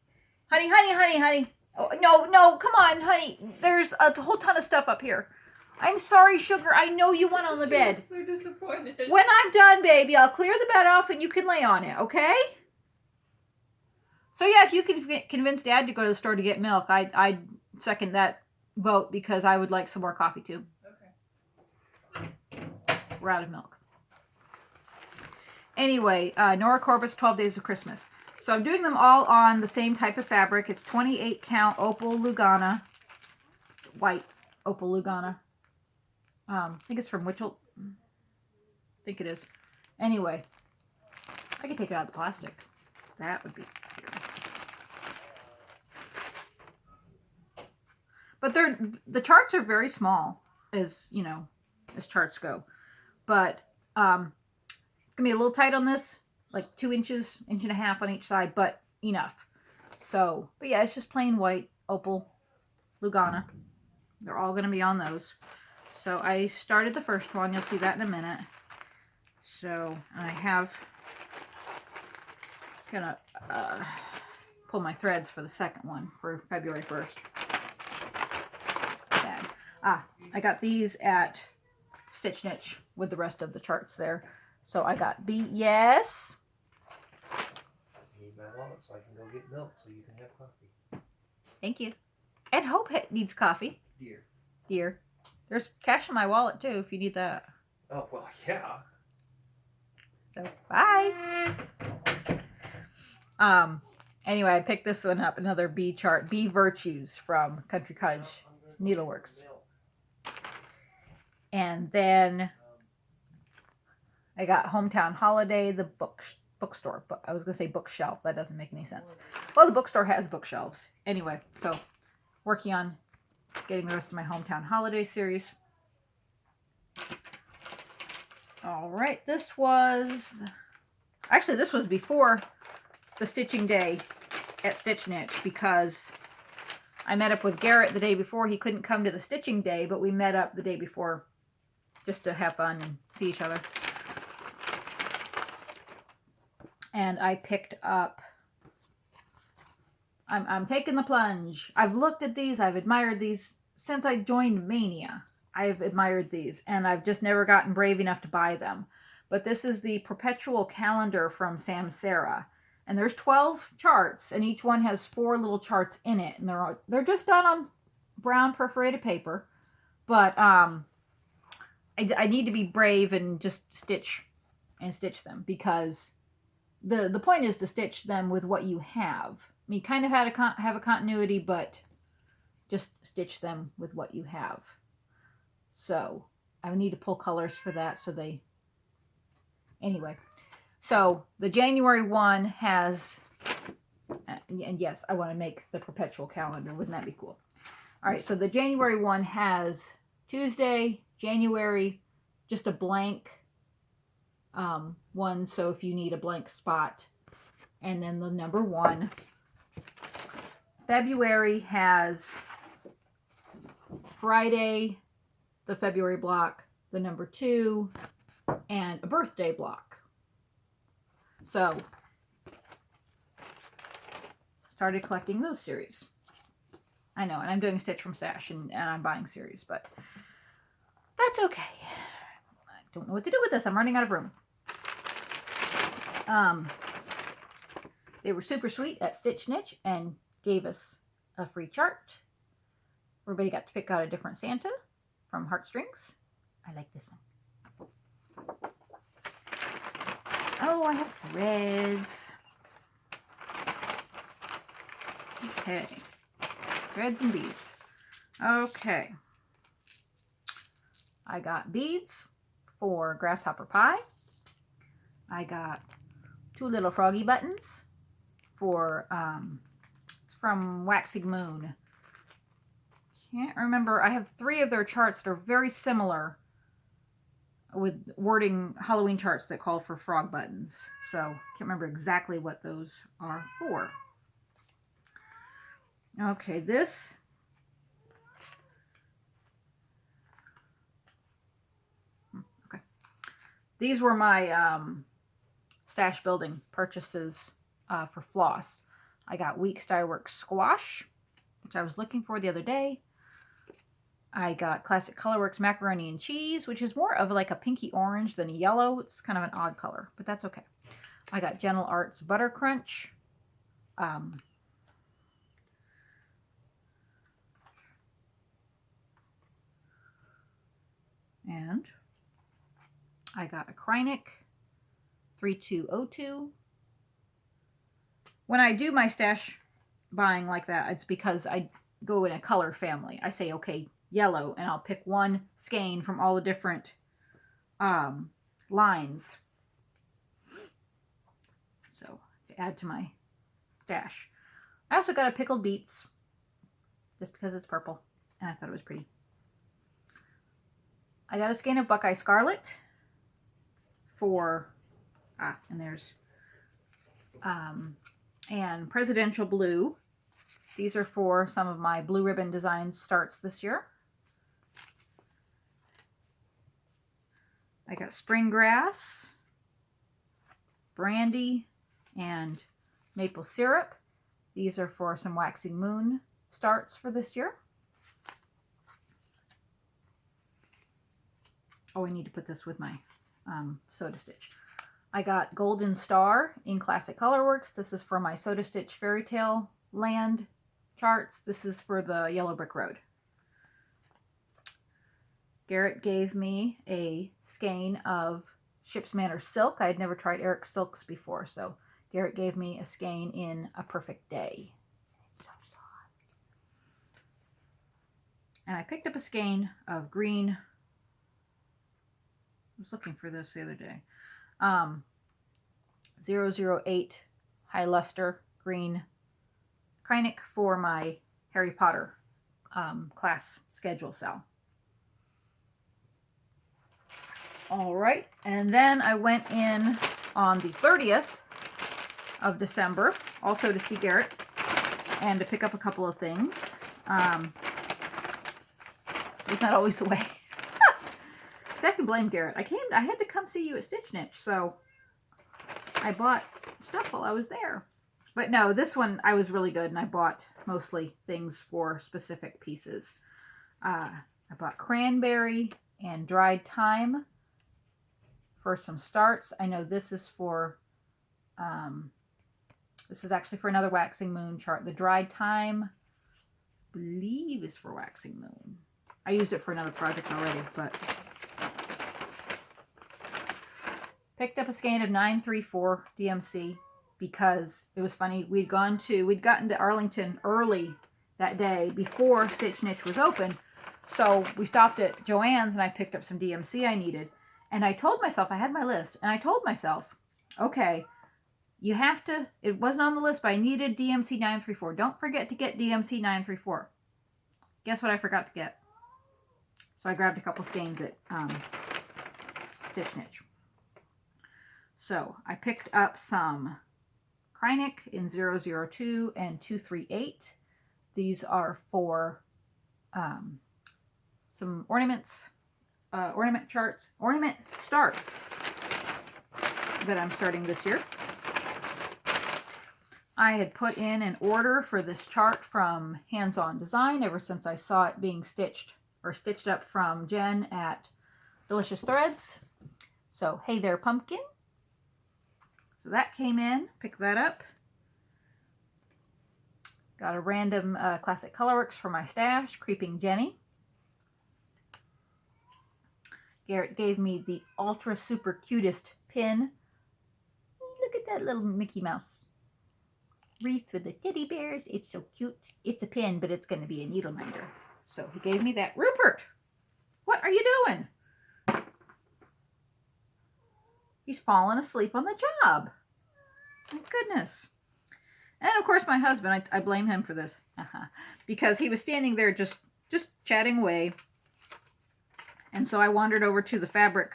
Honey, honey, honey, honey. Oh, no. Come on, honey. There's a whole ton of stuff up here. I'm sorry, Sugar. I know you went on the bed. I'm so disappointed. When I'm done, baby, I'll clear the bed off and you can lay on it, okay? So yeah, if you can convince Dad to go to the store to get milk, I'd second that vote because I would like some more coffee too. Okay. We're out of milk. Anyway, Nora Corbett's 12 Days of Christmas. So I'm doing them all on the same type of fabric. It's 28 count Opal Lugana. White Opal Lugana. I think it's from Witchell. I think it is. Anyway, I could take it out of the plastic. That would be easier. But the charts are very small, as you know, as charts go. But it's gonna be a little tight on this, like 2 inches, 1.5 inches on each side, but enough. So, but yeah, it's just plain white Opal Lugana. They're all gonna be on those. So I started the first one. You'll see that in a minute. So I have gonna pull my threads for the second one for February 1st. I got these at Stitch Niche with the rest of the charts there. So I got yes. I need my wallet so I can go get milk so you can have coffee. Thank you. And Hope needs coffee. Dear. There's cash in my wallet too if you need that. Oh, well, yeah. So, bye. Anyway, I picked this one up, another bee chart, Bee Virtues from Country Cottage Needleworks. And then I got Hometown Holiday, the book bookstore, but I was going to say bookshelf. That doesn't make any sense. Well, the bookstore has bookshelves. Anyway, so working on getting the rest of my hometown holiday series. All right, this was before the stitching day at Stitch Niche, because I met up with Garrett the day before. He couldn't come to the stitching day, but we met up the day before just to have fun and see each other. And I picked up, I'm taking the plunge. I've looked at these, I've admired these since I joined Mania. I've admired these, and I've just never gotten brave enough to buy them. But this is the Perpetual Calendar from Samsara. And there's 12 charts, and each one has 4 little charts in it. And they're just done on brown perforated paper. But I need to be brave and just stitch them, because the point is to stitch them with what you have. I mean, you kind of have a continuity, but just stitch them with what you have. So I need to pull colors for that. Anyway, so the January one has, and yes, I want to make the perpetual calendar. Wouldn't that be cool? All right, so the January one has Tuesday, January, just a blank one. So if you need a blank spot, and then the number 1. February has Friday, the February block, the number 2, and a birthday block. So started collecting those series. I know, and I'm doing Stitch from Stash, and I'm buying series, but that's okay. I don't know what to do with this. I'm running out of room. They were super sweet at Stitch Niche and gave us a free chart. Everybody got to pick out a different Santa from Heartstrings. I like this one. Oh, I have threads. Okay. Threads and beads. Okay. I got beads for Grasshopper Pie. I got 2 little froggy buttons for, it's from Waxing Moon. Can't remember. I have 3 of their charts that are very similar with wording, Halloween charts that call for frog buttons. So, can't remember exactly what those are for. Okay, this. Okay. These were my stash building purchases for floss. I got Weeks Dye Works Squash, which I was looking for the other day. I got Classic Colorworks Macaroni and Cheese, which is more of like a pinky orange than a yellow. It's kind of an odd color, but that's okay. I got Gentle Arts Butter Crunch. And I got a Kreinik 3202. When I do my stash buying like that, it's because I go in a color family. I say, okay, yellow, and I'll pick one skein from all the different lines. So, to add to my stash. I also got a pickled beets, just because it's purple, and I thought it was pretty. I got a skein of Buckeye Scarlet for, and there's, and Presidential Blue. These are for some of my Blue Ribbon Designs starts this year. I got Spring Grass, Brandy, and Maple Syrup. These are for some Waxing Moon starts for this year. Oh, I need to put this with my Soda Stitch. I got Golden Star in Classic Colorworks. This is for my Soda Stitch Fairy Tale Land charts. This is for the Yellow Brick Road. Garrett gave me a skein of Ship's Manor Silk. I had never tried Eric Silks before, so Garrett gave me a skein in A Perfect Day. It's so soft. And I picked up a skein of green. I was looking for this the other day. 008 High Luster Green Kreinik for my Harry Potter class schedule cell. All right, and then I went in on the 30th of December, also to see Garrett, and to pick up a couple of things. It's not always the way. So I can blame Garrett. I had to come see you at Stitch Niche, so I bought stuff while I was there. But no, this one I was really good, and I bought mostly things for specific pieces. I bought cranberry and dried thyme for some starts. I know this is for, this is actually for another Waxing Moon chart. The dried thyme, I believe, is for Waxing Moon. I used it for another project already, but picked up a skein of 934 DMC because it was funny. We'd gotten to Arlington early that day before Stitch Niche was open. So we stopped at Joann's and I picked up some DMC I needed. And I told myself, I had my list, and I told myself, okay, you have to, it wasn't on the list, but I needed DMC 934. Don't forget to get DMC 934. Guess what I forgot to get? So I grabbed a couple skeins at Stitch Niche. So I picked up some Kreinik in 002 and 238. These are for some ornaments, ornament starts that I'm starting this year. I had put in an order for this chart from Hands On Design ever since I saw it being stitched up from Jen at Delicious Threads. So, hey there, pumpkin. So that came in, picked that up. Got a random Classic Colorworks for my stash, Creeping Jenny. Garrett gave me the ultra super cutest pin. Look at that little Mickey Mouse wreath with the teddy bears. It's so cute. It's a pin, but it's going to be a needle minder. So he gave me that. Rupert, what are you doing? He's fallen asleep on the job. My goodness. And of course my husband, I blame him for this. Because he was standing there just chatting away. And so I wandered over to the fabric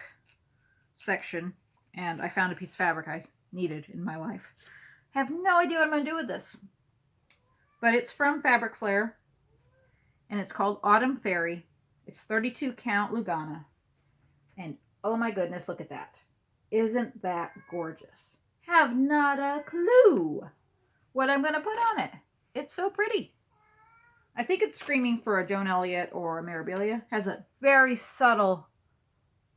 section and I found a piece of fabric I needed in my life. I have no idea what I'm going to do with this. But it's from Fabric Flair. And it's called Autumn Fairy. It's 32 count Lugana. And oh my goodness, look at that. Isn't that gorgeous? Have not a clue what I'm going to put on it. It's so pretty. I think it's screaming for a Joan Elliott or a Mirabilia. Has a very subtle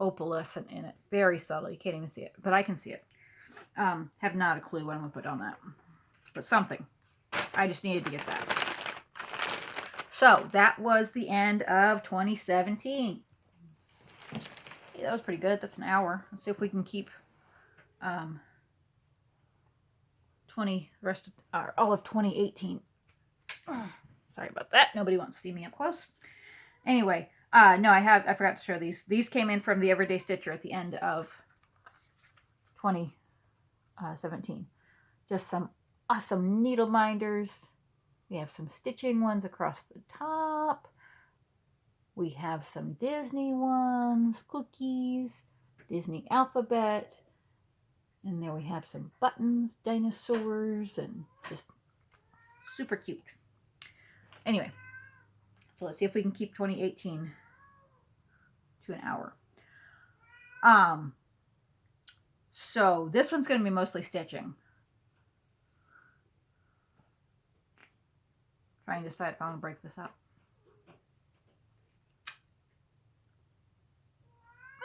opalescent in it. Very subtle. You can't even see it. But I can see it. Have not a clue what I'm going to put on that. But something. I just needed to get that. So, that was the end of 2017. Hey, that was pretty good. That's an hour. Let's see if we can keep all of 2018. Sorry about that. Nobody wants to see me up close. Anyway, no, I forgot to show these. These came in from the Everyday Stitcher at the end of 2017. Just some awesome needle minders. We have some stitching ones across the top. We have some Disney ones, cookies, Disney alphabet. And there we have some buttons, dinosaurs, and just super cute. Anyway, so let's see if we can keep 2018 to an hour. So this one's going to be mostly stitching. Trying to decide if I want to break this up.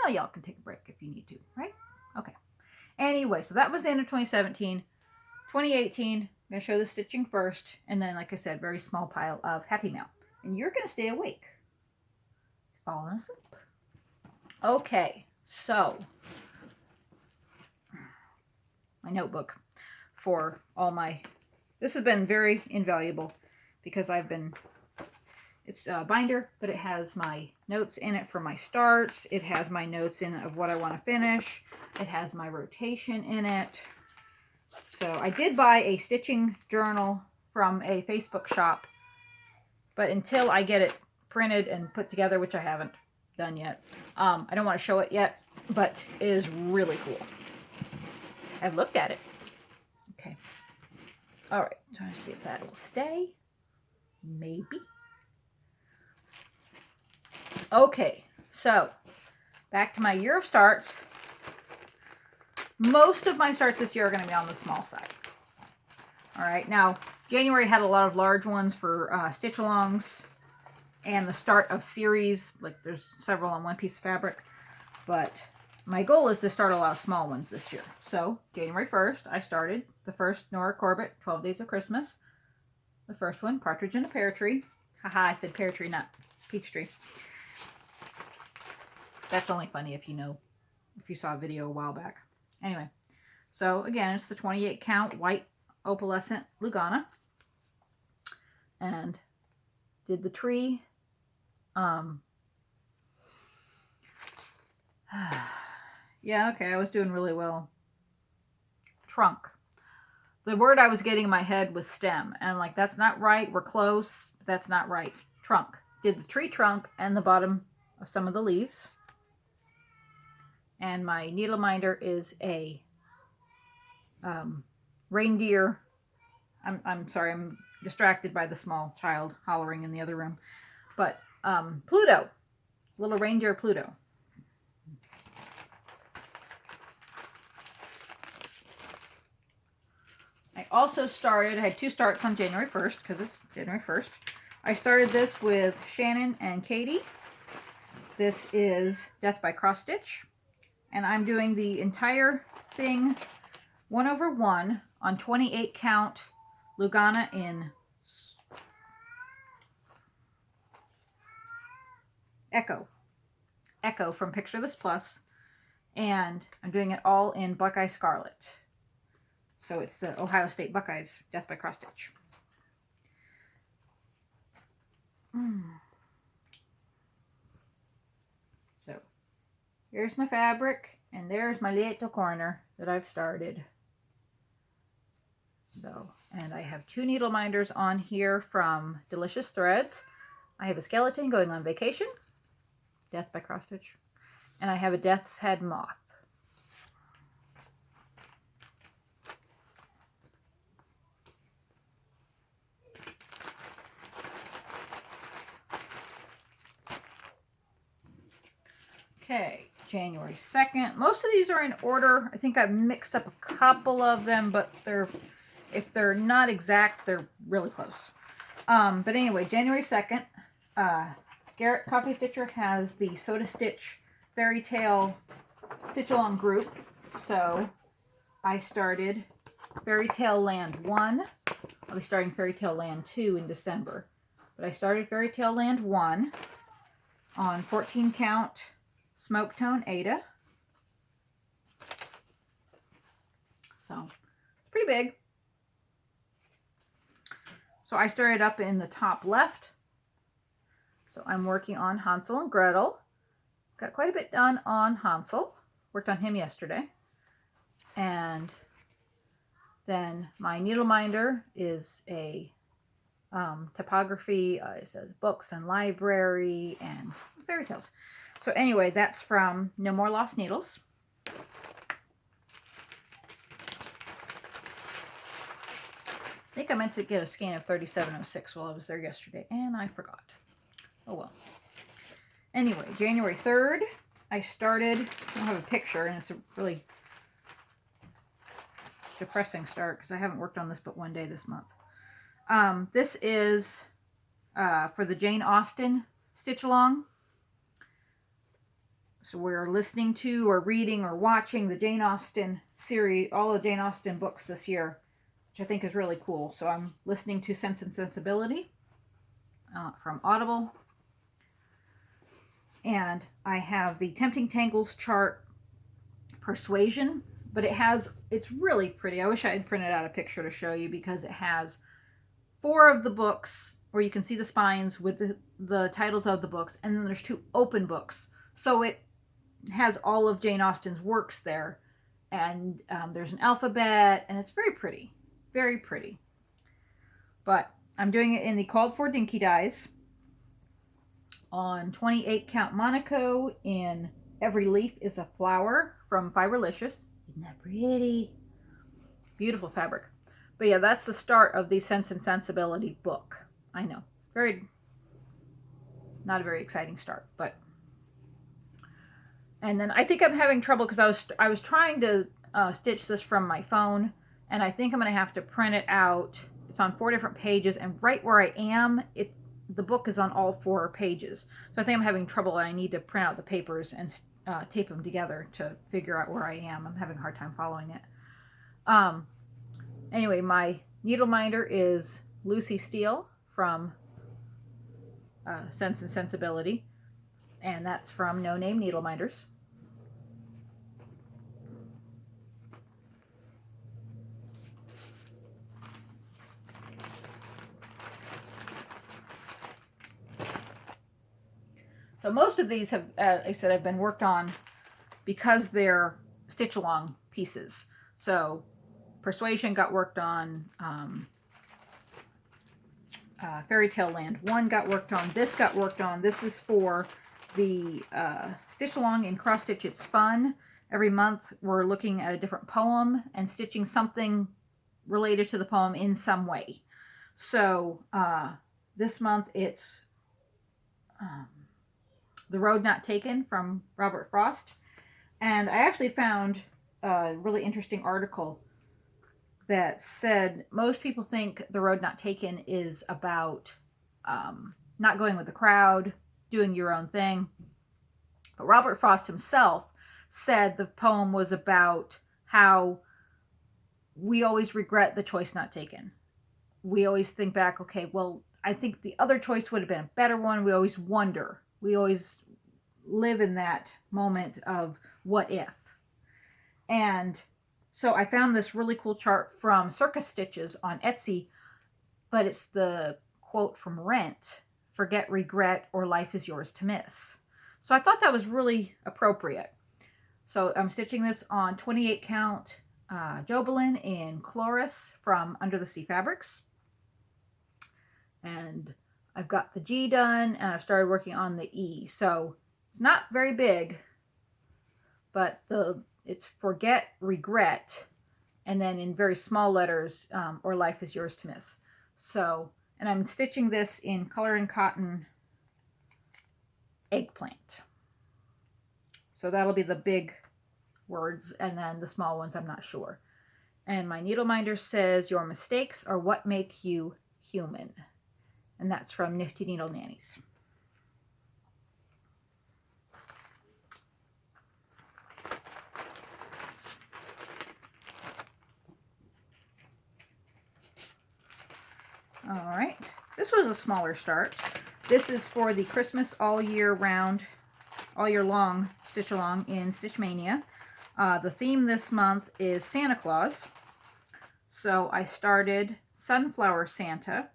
Well, y'all can take a break if you need to, right? Okay. Anyway, so that was the end of 2017. 2018, I'm going to show the stitching first. And then, like I said, very small pile of Happy Mail. And you're going to stay awake. He's falling asleep. Okay, so my notebook for all my... This has been very invaluable because it's a binder, but it has my notes in it for my starts. It has my notes in it of what I want to finish. It has my rotation in it. So I did buy a stitching journal from a Facebook shop, but until I get it printed and put together, which I haven't done yet, I don't want to show it yet, but it is really cool. I've looked at it. Okay. All right. Trying to see if that will stay. Maybe. Okay. So back to my year of starts. Most of my starts this year are going to be on the small side. All right. Now, January had a lot of large ones for stitch-alongs and the start of series. Like there's several on one piece of fabric. But my goal is to start a lot of small ones this year. So January 1st, I started the first Nora Corbett, 12 Days of Christmas. The first one, Partridge in a Pear Tree. Haha, I said pear tree, not peach tree. That's only funny if you saw a video a while back. Anyway, so again, it's the 28 count white opalescent Lugana. And did the tree. Yeah, okay, I was doing really well. Trunk. The word I was getting in my head was stem. And I'm like, that's not right. We're close. But that's not right. Trunk. Did the tree trunk and the bottom of some of the leaves. And my needle minder is a reindeer. I'm sorry, I'm distracted by the small child hollering in the other room. But Pluto. Little reindeer Pluto. I also started, I had 2 starts on January 1st, because it's January 1st. I started this with Shannon and Katie. This is Death by Cross Stitch. And I'm doing the entire thing 1/1 on 28 count Lugana in Echo. Echo from Picture This Plus. And I'm doing it all in Buckeye Scarlet. So it's the Ohio State Buckeyes, Death by Cross Stitch. So here's my fabric, and there's my little corner that I've started. So, and I have 2 needle minders on here from Delicious Threads. I have a skeleton going on vacation, Death by Cross Stitch, and I have a Death's Head Moth. Okay, January 2nd. Most of these are in order. I think I've mixed up a couple of them, but if they're not exact, they're really close. But anyway, January 2nd, Garrett Coffee Stitcher has the Soda Stitch Fairy Tale Stitch Along group. So I started Fairy Tale Land 1. I'll be starting Fairy Tale Land 2 in December. But I started Fairy Tale Land 1 on 14 count Smoke Tone Ada. So, it's pretty big. So I started up in the top left. So I'm working on Hansel and Gretel. Got quite a bit done on Hansel. Worked on him yesterday. And then my needle minder is a typography. It says books and library and fairy tales. So anyway, that's from No More Lost Needles. I think I meant to get a scan of 3706 while I was there yesterday, and I forgot. Oh well. Anyway, January 3rd, I started, I don't have a picture, and it's a really depressing start because I haven't worked on this but one day this month. This is for the Jane Austen Stitch Along. So we're listening to or reading or watching the Jane Austen series, all the Jane Austen books this year, which I think is really cool. So I'm listening to Sense and Sensibility from Audible. And I have the Tempting Tangles chart Persuasion, but it's really pretty. I wish I had printed out a picture to show you because it has 4 of the books where you can see the spines with the titles of the books, and then there's 2 open books. So it has all of Jane Austen's works there, and there's an alphabet, and it's very pretty, very pretty. But I'm doing it in the called for dinky dies on 28 count Monaco in Every Leaf is a Flower from Fiberlicious. Isn't that pretty? Beautiful fabric. But yeah, that's the start of the Sense and Sensibility book. I know, not a very exciting start, but. And then I think I'm having trouble because I was trying to stitch this from my phone, and I think I'm going to have to print it out. It's on 4 different pages, and right where I am, the book is on all 4 pages. So I think I'm having trouble, and I need to print out the papers and tape them together to figure out where I am. I'm having a hard time following it. Anyway, my needle minder is Lucy Steele from Sense and Sensibility, and that's from No Name Needle Minders. So most of these have, like I said, have been worked on because they're stitch along pieces. So Persuasion got worked on, Fairy Tale Land 1 got worked on, this got worked on. This is for the stitch along in Cross Stitch It's Fun. Every month we're looking at a different poem and stitching something related to the poem in some way. So this month it's The Road Not Taken from Robert Frost. And I actually found a really interesting article that said most people think The Road Not Taken is about not going with the crowd, doing your own thing. But Robert Frost himself said the poem was about how we always regret the choice not taken. We always think back, okay, well, I think the other choice would have been a better one. We always wonder. We always live in that moment of what if. And so I found this really cool chart from Circus Stitches on Etsy, but it's the quote from Rent, "Forget regret or life is yours to miss." So I thought that was really appropriate. So I'm stitching this on 28 count Jobelin in Chloris from Under the Sea Fabrics. And I've got the G done, and I've started working on the E. So it's not very big, but it's forget, regret, and then in very small letters, or life is yours to miss. So, and I'm stitching this in Color and Cotton Eggplant. So that'll be the big words, and then the small ones I'm not sure. And my needle minder says, "Your mistakes are what make you human." And that's from Nifty Needle Nannies. All right, this was a smaller start. This is for the Christmas all year long stitch along in Stitch Mania. The theme this month is Santa Claus. So I started Sunflower Santa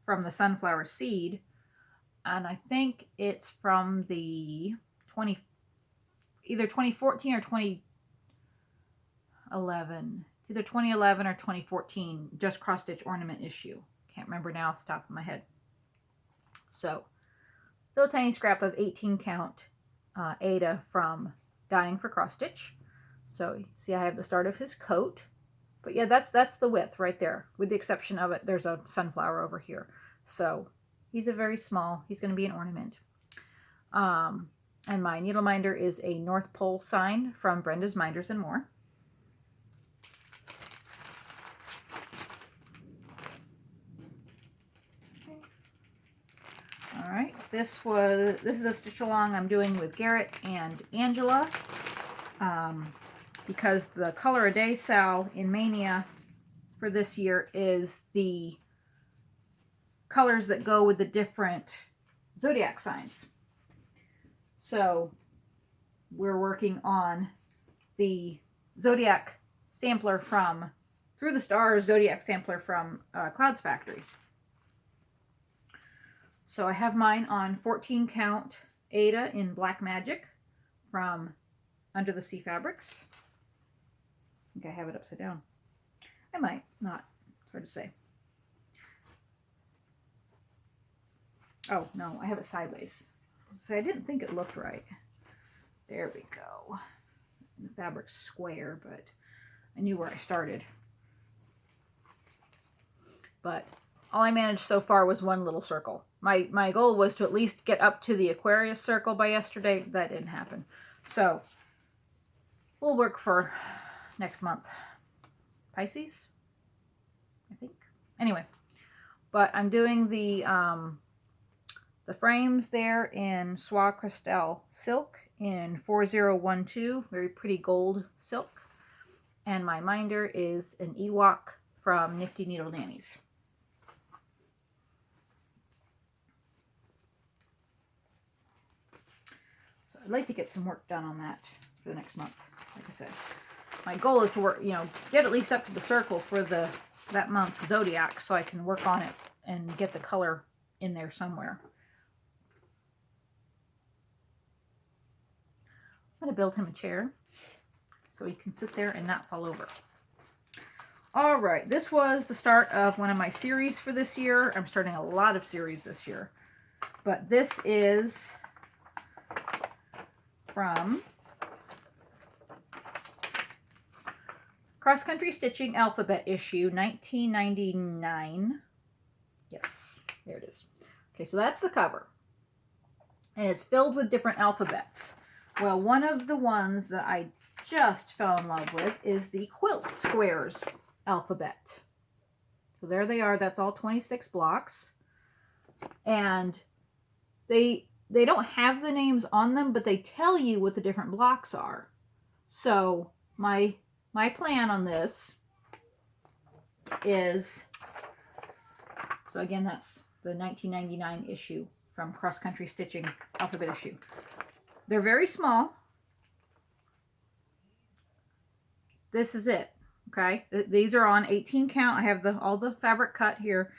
from the Sunflower Seed, and I think it's from the either 2014 or 2011. It's either 2011 or 2014 Just Cross Stitch Ornament issue. Can't remember now off the top of my head. So, little tiny scrap of 18 count Ada from Dying for Cross Stitch. So you see I have the start of his coat. But yeah, that's the width right there. With the exception of it, there's a sunflower over here. So he's a very small, he's going to be an ornament. And my needle minder is a North Pole sign from Brenda's Minders and More. All right, this is a stitch along I'm doing with Garrett and Angela. Because the Color a Day Sal in Mania for this year is the colors that go with the different zodiac signs. So we're working on the zodiac sampler from Through the Stars zodiac sampler from Clouds Factory. So I have mine on 14 count Ada in Black Magic from Under the Sea Fabrics. think I have it upside down. I might not. It's hard to say. Oh, no, I have it sideways. So I didn't think it looked right. There we go. The fabric's square, but I knew where I started. But all I managed so far was one little circle. My goal was to at least get up to the Aquarius circle by yesterday. That didn't happen. So we'll work for next month. Pisces, I think. Anyway, but I'm doing the frames there in Soie Cristal silk in 4012, very pretty gold silk. And my minder is an Ewok from Nifty Needle Nannies. So I'd like to get some work done on that for the next month. Like I said, my goal is to work, get at least up to the circle for that month's zodiac, so I can work on it and get the color in there somewhere. I'm going to build him a chair so he can sit there and not fall over. All right, this was the start of one of my series for this year. I'm starting a lot of series this year, but this is from Cross Country Stitching Alphabet Issue 1999. Yes, there it is. Okay, so that's the cover. And it's filled with different alphabets. Well, one of the ones that I just fell in love with is the Quilt Squares alphabet. So there they are. That's all 26 blocks. And they don't have the names on them, but they tell you what the different blocks are. So my plan on this is, so again, that's the 1999 issue from Cross Country Stitching Alphabet Issue. They're very small. This is it. Okay. These are on 18 count. I have all the fabric cut here.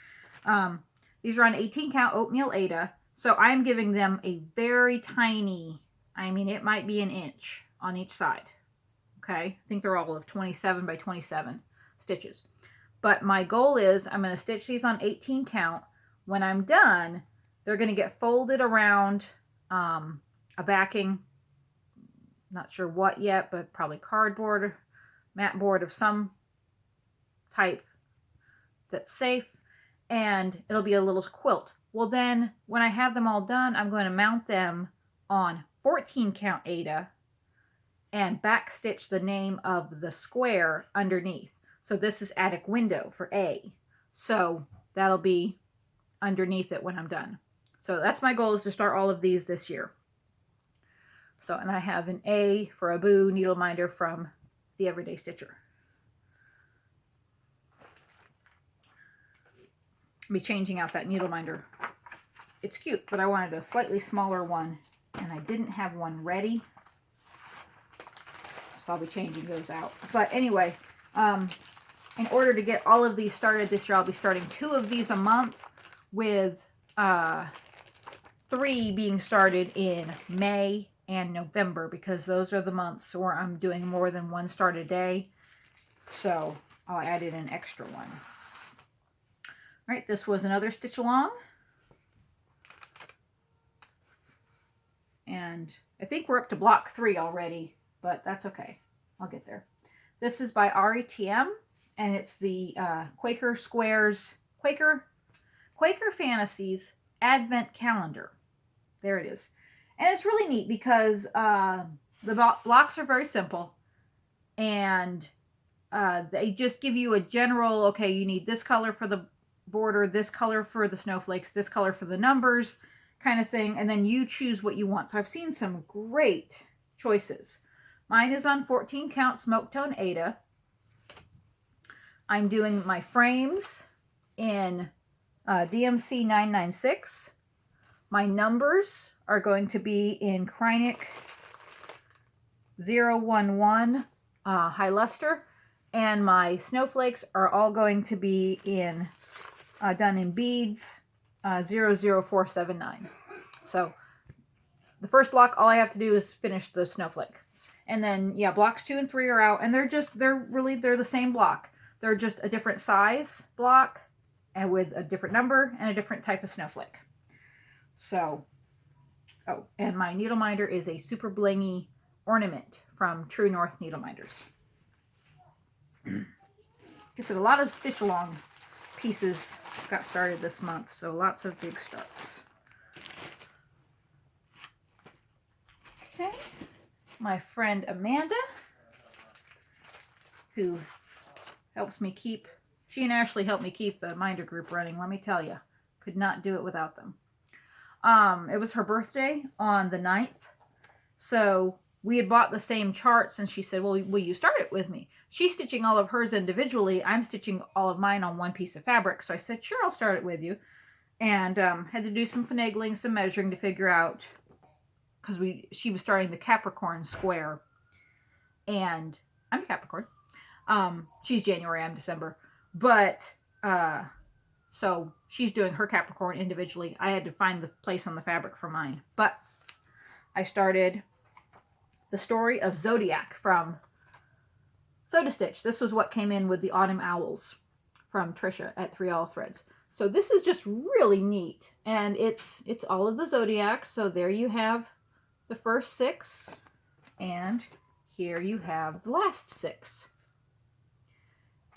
These are on 18 count oatmeal Aida. So I'm giving them a very tiny, I mean, it might be an inch on each side. Okay. I think they're all of 27 by 27 stitches. But my goal is I'm going to stitch these on 18 count. When I'm done, they're going to get folded around a backing, not sure what yet, but probably cardboard or mat board of some type that's safe, and it'll be a little quilt. Well, then when I have them all done, I'm going to mount them on 14 count Aida and back stitch the name of the square underneath. So this is attic window for A. So that'll be underneath it when I'm done. So that's my goal, is to start all of these this year. So, and I have an A for a Boo needle minder from the Everyday Stitcher. I'll be changing out that needle minder. It's cute, but I wanted a slightly smaller one, and I didn't have one ready. So I'll be changing those out. But anyway, in order to get all of these started this year, I'll be starting 2 of these a month, with 3 being started in May and November, because those are the months where I'm doing more than 1 start a day. So I'll add in an extra one. All right, this was another stitch along. And I think we're up to block 3 already, but that's okay. I'll get there. This is by RETM, and it's the Quaker Squares, Quaker Fantasies Advent Calendar. There it is. And it's really neat because the blocks are very simple, and they just give you a general, okay, you need this color for the border, this color for the snowflakes, this color for the numbers kind of thing, and then you choose what you want. So I've seen some great choices. Mine is on 14 count smoke tone Aida. I'm doing my frames in DMC 996. My numbers are going to be in Kreinik 011 high luster, and my snowflakes are all going to be in done in beads 00479. So the first block, all I have to do is finish the snowflake. And then, yeah, blocks 2 and 3 are out, and they're the same block. They're just a different size block and with a different number and a different type of snowflake. So, oh, and my needle minder is a super blingy ornament from True North Needle Minders. Like I said, a lot of stitch along pieces got started this month, so lots of big starts. Okay, my friend Amanda, who helps me keep, she and Ashley helped me keep the minder group running, let me tell you. Could not do it without them. It was her birthday on the 9th, so we had bought the same charts, and she said, well, will you start it with me? She's stitching all of hers individually. I'm stitching all of mine on one piece of fabric, so I said, sure, I'll start it with you. And had to do some finagling, some measuring to figure out, because she was starting the Capricorn square, and I'm a Capricorn. She's January, I'm December, but so she's doing her Capricorn individually. I had to find the place on the fabric for mine, but I started the story of Zodiac from Soda Stitch. This was what came in with the Autumn Owls from Trisha at 3 All Threads. So this is just really neat, and it's all of the Zodiac. So there you have the first 6, and here you have the last 6.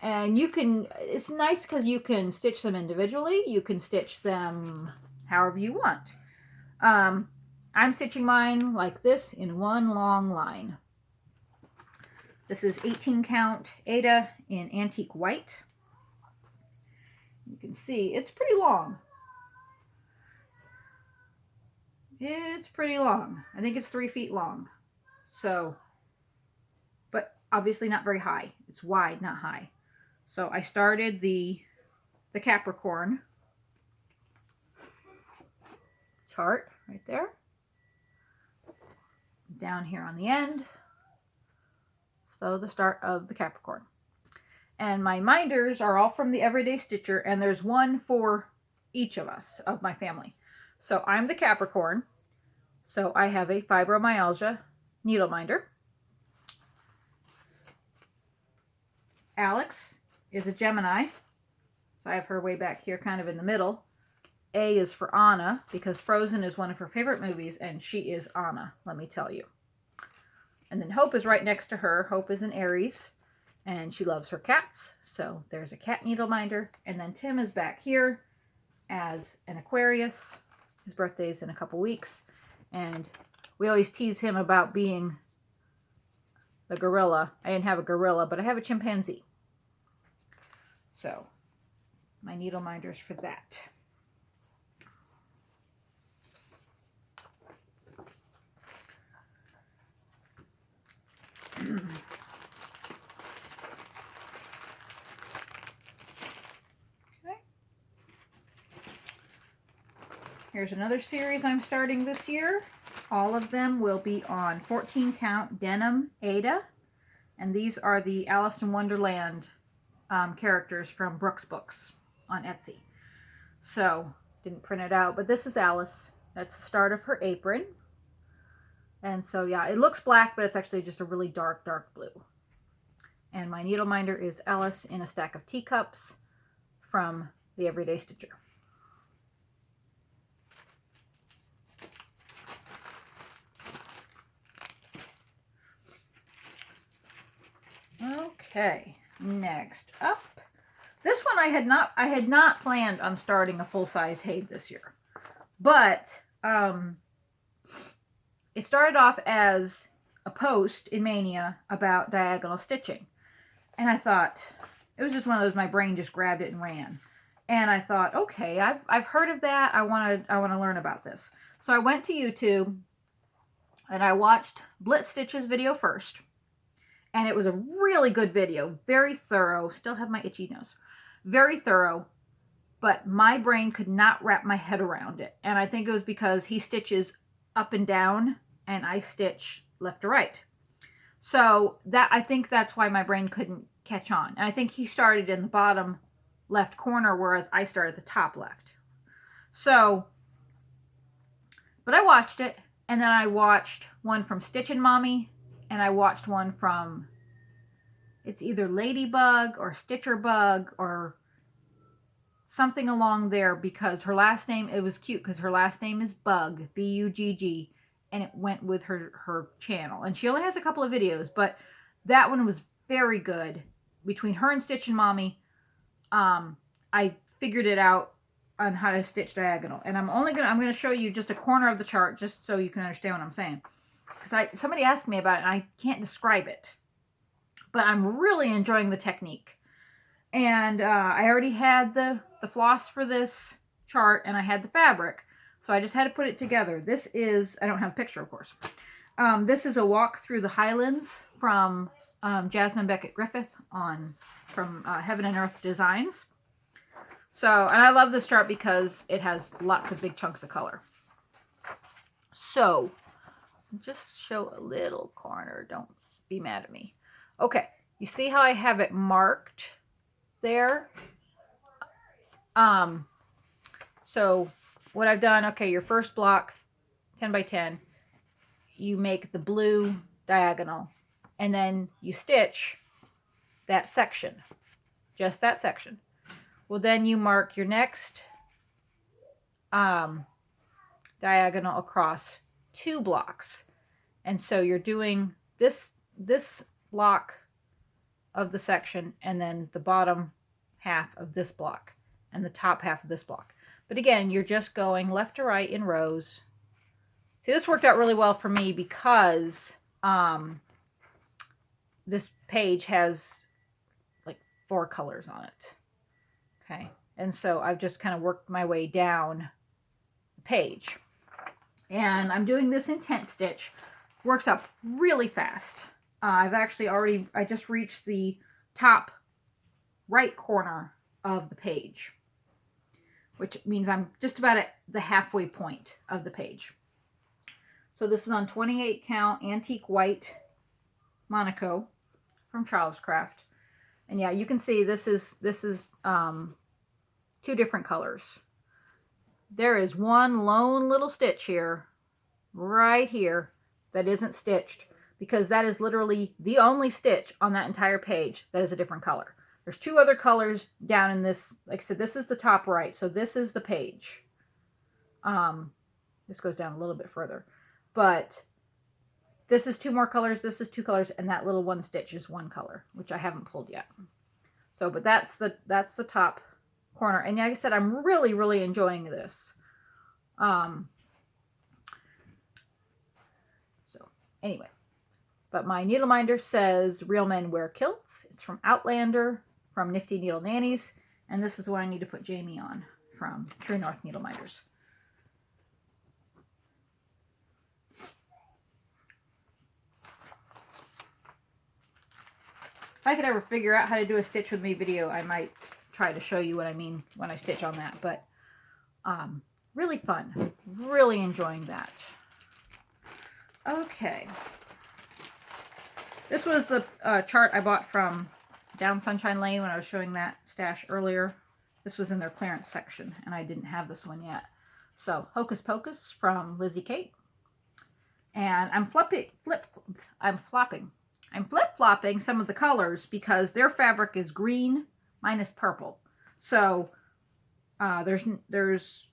And you can, it's nice because you can stitch them individually. You can stitch them however you want. I'm stitching mine like this in one long line. This is 18 count Ada in antique white. You can see it's pretty long. It's pretty long. I think it's 3 feet long. So, but obviously not very high. It's wide, not high. So I started the Capricorn chart right there. Down here on the end. So the start of the Capricorn. And my minders are all from the Everyday Stitcher, and there's one for each of us, of my family. So I'm the Capricorn. So I have a fibromyalgia needle minder. Alex is a Gemini. So I have her way back here, kind of in the middle. A is for Anna, because Frozen is one of her favorite movies, and she is Anna, let me tell you. And then Hope is right next to her. Hope is an Aries, and she loves her cats. So there's a cat needle minder. And then Tim is back here as an Aquarius. His birthday's in a couple weeks. And we always tease him about being the gorilla. I didn't have a gorilla, but I have a chimpanzee. So my needle minders for that. Okay. Here's another series I'm starting this year. All of them will be on 14 count denim Ada. And these are the Alice in Wonderland characters from Brooks Books on Etsy. So, didn't print it out, but this is Alice. That's the start of her apron. And so, yeah, it looks black, but it's actually just a really dark, dark blue. And my needle minder is Alice in a Stack of Teacups from the Everyday Stitcher. Okay, next up. This one I had not planned on starting a full-size Haid this year. But it started off as a post in Mania about diagonal stitching. And I thought, it was just one of those, my brain just grabbed it and ran. And I thought, okay, I've heard of that. I want to learn about this. So I went to YouTube and I watched Blitz Stitch's video first. And it was a really good video, very thorough. Still have my itchy nose. Very thorough, but my brain could not wrap my head around it. And I think it was because he stitches up and down and I stitch left to right. So that, I think that's why my brain couldn't catch on. And I think he started in the bottom left corner, whereas I started at the top left. So, but I watched it, and then I watched one from Stitchin' Mommy and I watched one from, it's either Ladybug or Stitcher Bug or something along there, because her last name, it was cute because her last name is Bug, B-U-G-G, and it went with her channel. And she only has a couple of videos, but that one was very good. Between her and Stitch and Mommy, I figured it out on how to stitch diagonal. And I'm going to show you just a corner of the chart just so you can understand what I'm saying. Because somebody asked me about it and I can't describe it. But I'm really enjoying the technique. And I already had the floss for this chart, and I had the fabric. So I just had to put it together. This is, I don't have a picture, of course. This is a walk through the Highlands from Jasmine Beckett Griffith from Heaven and Earth Designs. So, and I love this chart because it has lots of big chunks of color. So, just show a little corner. Don't be mad at me. Okay, you see how I have it marked there? So what I've done, okay, your first block, 10 by 10, you make the blue diagonal, and then you stitch that section, just that section. Well, then you mark your next diagonal across 2 blocks. And so you're doing this block of the section, and then the bottom half of this block, and the top half of this block. But again, you're just going left to right in rows. See, this worked out really well for me because this page has like 4 colors on it. Okay, and so I've just kind of worked my way down the page. And I'm doing this in tent stitch. Works up really fast. I've actually I just reached the top right corner of the page, which means I'm just about at the halfway point of the page. So this is on 28 count antique white Monaco from Child's Craft. And yeah, you can see this is 2 different colors. There is one lone little stitch here, right here, that isn't stitched, because that is literally the only stitch on that entire page that is a different color. There's 2 other colors down in this. Like I said, this is the top right, so this is the page. This goes down a little bit further, but this is 2 more colors, this is 2 colors, and that little one stitch is 1 color, which I haven't pulled yet. So, but that's the top corner. And like I said, I'm really, really enjoying this. So anyway, but my needle minder says Real Men Wear Kilts. It's from Outlander, from Nifty Needle Nannies. And this is the one I need to put Jamie on, from True North Needle Minders. If I could ever figure out how to do a stitch with me video, I might try to show you what I mean when I stitch on that. But really fun. Really enjoying that. Okay. This was the chart I bought from Down Sunshine Lane when I was showing that stash earlier. This was in their clearance section, and I didn't have this one yet. So, Hocus Pocus from Lizzie Kate. And I'm flip-flopping some of the colors because their fabric is green minus purple. So, there's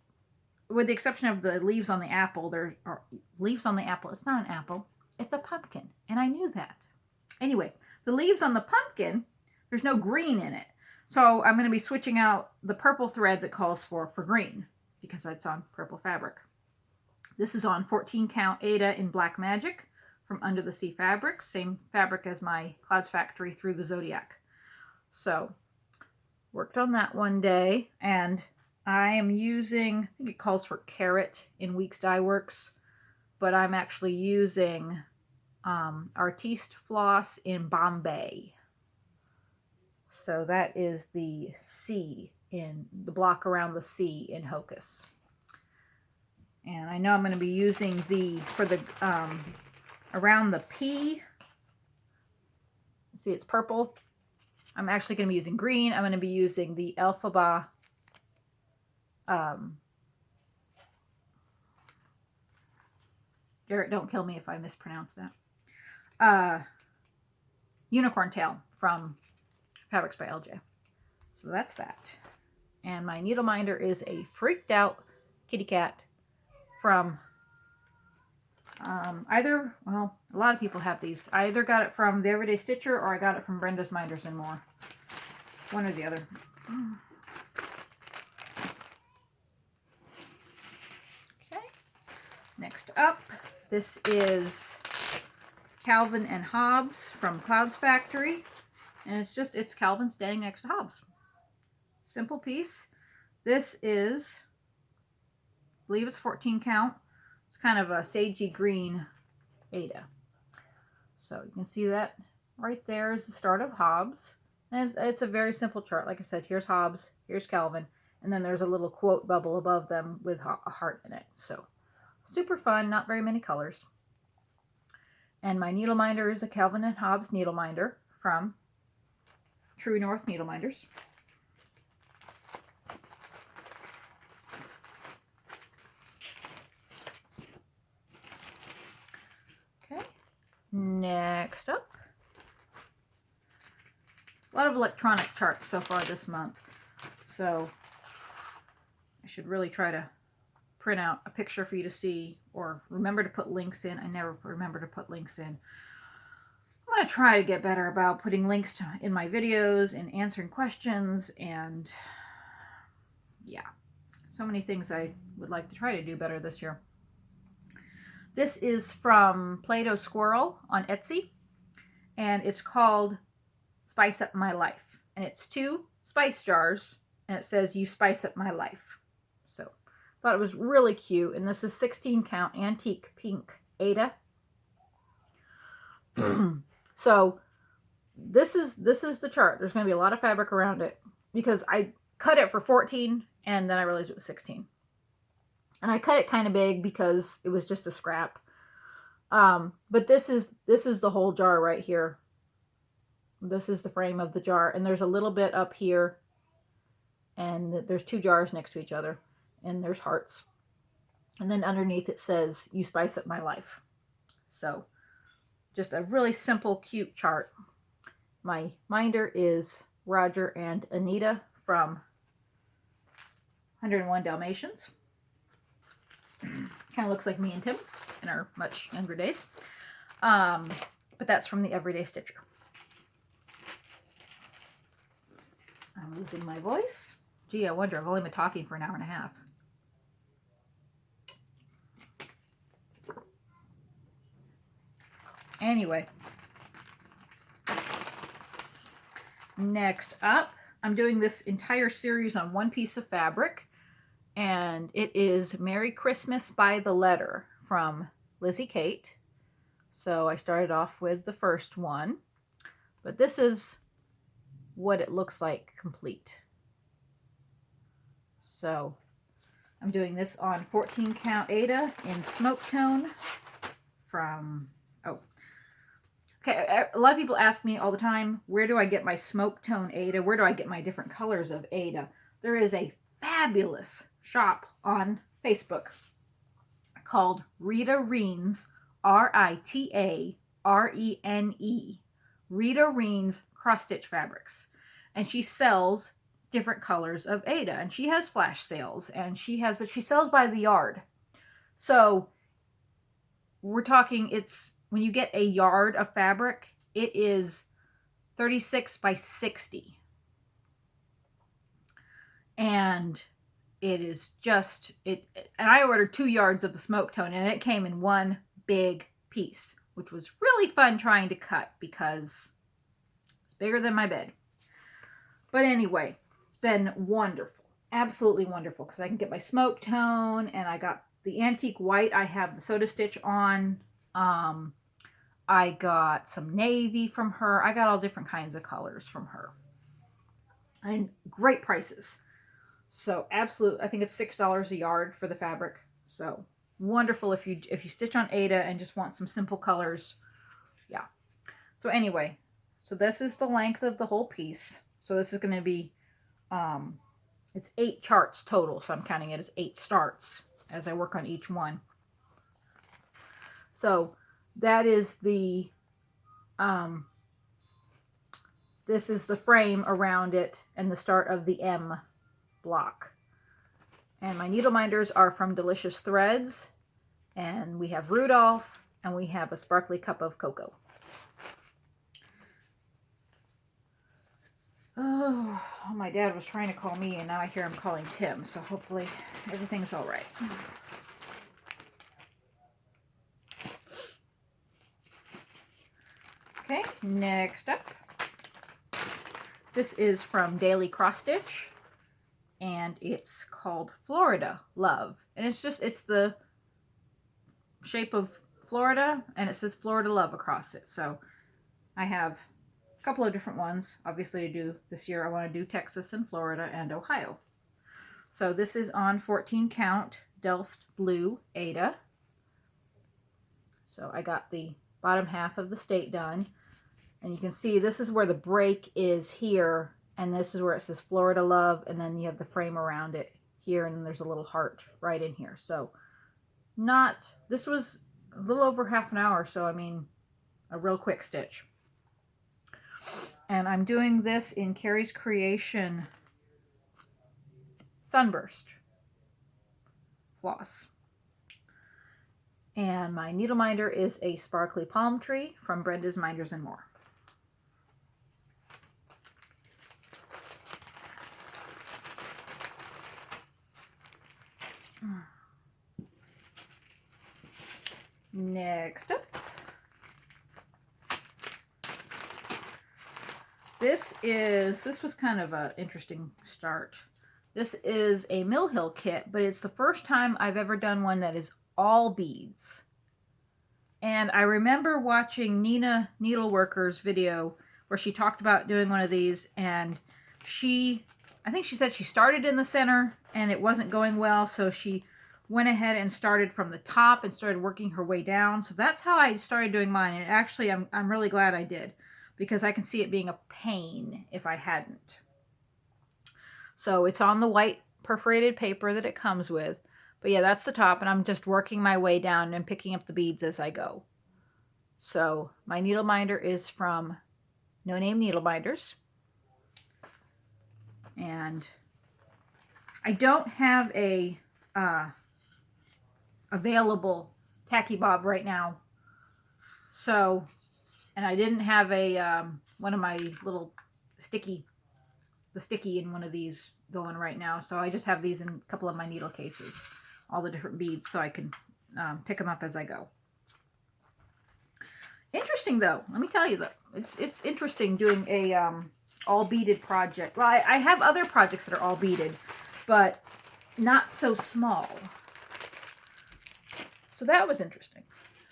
with the exception of the leaves on the apple, there are leaves on the apple. It's not an apple. It's a pumpkin. And I knew that. Anyway, the leaves on the pumpkin, there's no green in it. So I'm going to be switching out the purple threads it calls for green, because that's on purple fabric. This is on 14 count Ada in Black Magic from Under the Sea Fabrics. Same fabric as my Clouds Factory Through the Zodiac. So worked on that one day, and I am using, I think it calls for Carrot in Weeks Dye Works, but I'm actually using Artiste Floss in Bombay. So that is the C in the block around the C in Hocus. And I know I'm going to be using for the around the P. See, it's purple. I'm actually going to be using green. I'm going to be using the Elphaba Garrett, don't kill me if I mispronounce that. unicorn tail from Fabrics by LJ. So that's that. And my needle minder is a freaked out kitty cat from well, a lot of people have these. I either got it from the Everyday Stitcher or I got it from Brenda's Minders and More. One or the other. Okay. Next up, this is Calvin and Hobbes from Clouds Factory. And it's Calvin standing next to Hobbes. Simple piece. This is, I believe it's 14 count. It's kind of a sagey green Ada. So you can see that right there is the start of Hobbes. And it's a very simple chart. Like I said, here's Hobbes, here's Calvin, and then there's a little quote bubble above them with a heart in it. So super fun, not very many colors. And my needle minder is a Calvin and Hobbes needle minder from True North Needle Minders. Okay, next up, a lot of electronic charts so far this month. So I should really try to print out a picture for you to see or remember to put links in. I never remember to put links in. I'm going to try to get better about putting links in my videos and answering questions, and yeah, so many things I would like to try to do better this year. This is from Play-Doh Squirrel on Etsy, and it's called Spice Up My Life. And it's 2 spice jars, and it says, "You spice up my life." So thought it was really cute. And this is 16 count antique pink Ada. So this is the chart. There's going to be a lot of fabric around it because I cut it for 14 and then I realized it was 16. And I cut it kind of big because it was just a scrap. But this is the whole jar right here. This is the frame of the jar, and there's a little bit up here, and there's 2 jars next to each other, and there's hearts. And then underneath it says, "You spice up my life." So just a really simple, cute chart. My minder is Roger and Anita from 101 Dalmatians. Kind of looks like me and Tim in our much younger days. But that's from the Everyday Stitcher. I'm losing my voice. Gee, I wonder, I've only been talking for an hour and a half. Anyway, next up, I'm doing this entire series on one piece of fabric, and it is Merry Christmas by the Letter from Lizzie Kate. So I started off with the first one, but this is what it looks like complete. So I'm doing this on 14 count Ada in smoke tone from, okay, a lot of people ask me all the time, where do I get my smoke tone Ada? Where do I get my different colors of Ada? There is a fabulous shop on Facebook called Rita Reens, Ritarene, Rita Reens Cross Stitch Fabrics. And she sells different colors of Ada, and she has flash sales, but she sells by the yard. So we're talking, when you get a yard of fabric, it is 36 by 60. And it is just, and I ordered 2 yards of the smoke tone, and it came in one big piece, which was really fun trying to cut because it's bigger than my bed. But anyway, it's been wonderful, absolutely wonderful, because I can get my smoke tone, and I got the antique white. I have the soda stitch on. I got some navy from her. I got all different kinds of colors from her, and great prices. So absolute, I think it's $6 a yard for the fabric. So wonderful if you stitch on Ada and just want some simple colors. Yeah. So anyway, so this is the length of the whole piece. So this is going to be, it's 8 charts total. So I'm counting it as 8 starts as I work on each one. So that is the This is the frame around it and the start of the M block. And my needle minders are from Delicious Threads. And we have Rudolph, and we have a sparkly cup of cocoa. Oh, my dad was trying to call me, and now I hear him calling Tim, so hopefully everything's all right. Okay, next up. This is from Daily Cross Stitch, and it's called Florida Love. And it's the shape of Florida, and it says Florida Love across it. So I have a couple of different ones, obviously, to do this year. I want to do Texas and Florida and Ohio. So this is on 14 count Delft Blue Ada. So I got the bottom half of the state done. And you can see this is where the break is here, and this is where it says Florida Love, and then you have the frame around it here, and then there's a little heart right in here. So this was a little over half an hour, so I mean, a real quick stitch. And I'm doing this in Carrie's Creation Sunburst floss. And my needle minder is a sparkly palm tree from Brenda's Minders and More. Next up, this was kind of an interesting start. This is a Mill Hill kit, but it's the first time I've ever done one that is all beads. And I remember watching Nina Needleworker's video where she talked about doing one of these, and I think she said she started in the center and it wasn't going well, so she went ahead and started from the top and started working her way down. So that's how I started doing mine. And actually, I'm really glad I did, because I can see it being a pain if I hadn't. So it's on the white perforated paper that it comes with. But yeah, that's the top, and I'm just working my way down and picking up the beads as I go. So my needle minder is from No Name Needle Minders. And I don't have a available tacky bob right now, so, and I didn't have a one of my little sticky in one of these going right now, so I just have these in a couple of my needle cases, all the different beads, so I can pick them up as I go. Interesting though, let me tell you though, it's interesting doing a all beaded project. Well, I have other projects that are all beaded, but not so small. So that was interesting.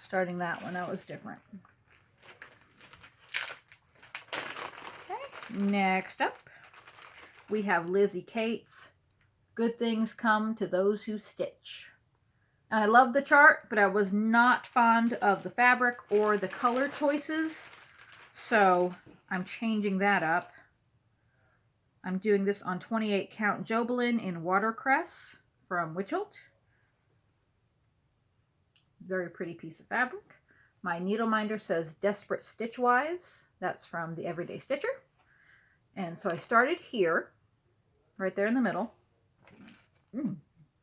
Starting that one, that was different. Okay, next up, we have Lizzie Kate's Good Things Come to Those Who Stitch. And I love the chart, but I was not fond of the fabric or the color choices, so I'm changing that up. I'm doing this on 28 count Jobelin in Watercress from Witchelt. Very pretty piece of fabric. My needle minder says Desperate Stitch Wives. That's from the Everyday Stitcher. And so I started here, right there in the middle.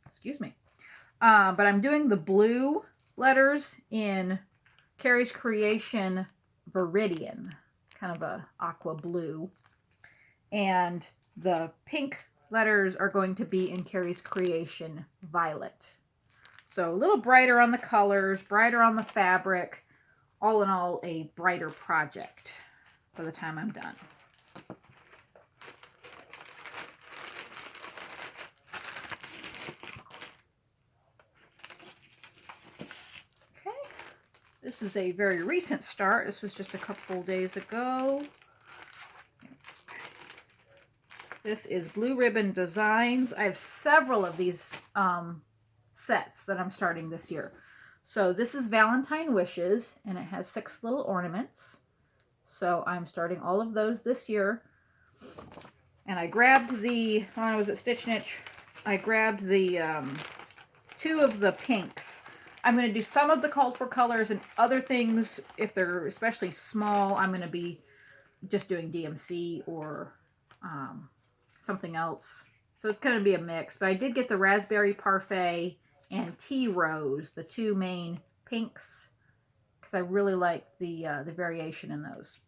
Excuse me. But I'm doing the blue letters in Carrie's Creation Viridian, kind of a aqua blue. And the pink letters are going to be in Carrie's Creation Violet. So a little brighter on the colors, brighter on the fabric. All in all, a brighter project by the time I'm done. Okay, this is a very recent start. This was just a couple days ago. This is Blue Ribbon Designs. I have several of these sets that I'm starting this year. So this is Valentine Wishes, and it has 6 little ornaments. So I'm starting all of those this year. And I grabbed the, when I was at Stitch Niche, I grabbed the 2 of the pinks. I'm going to do some of the called for colors, and other things, if they're especially small, I'm going to be just doing DMC or something else. So it's going to be a mix. But I did get the Raspberry Parfait and Tea Rose, the two main pinks, because I really like the variation in those.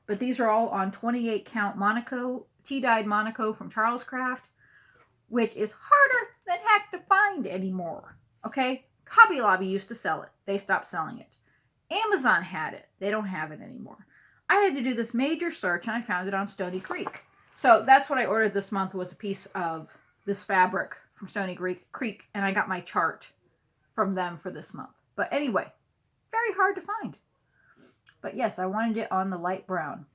But these are all on 28 count Monaco, tea-dyed Monaco from Charles Craft, which is harder than heck to find anymore. Okay? Hobby Lobby used to sell it. They stopped selling it. Amazon had it. They don't have it anymore. I had to do this major search, and I found it on Stony Creek. So that's what I ordered this month, was a piece of this fabric from Stony Creek, and I got my chart from them for this month. But anyway, very hard to find. But yes, I wanted it on the light brown.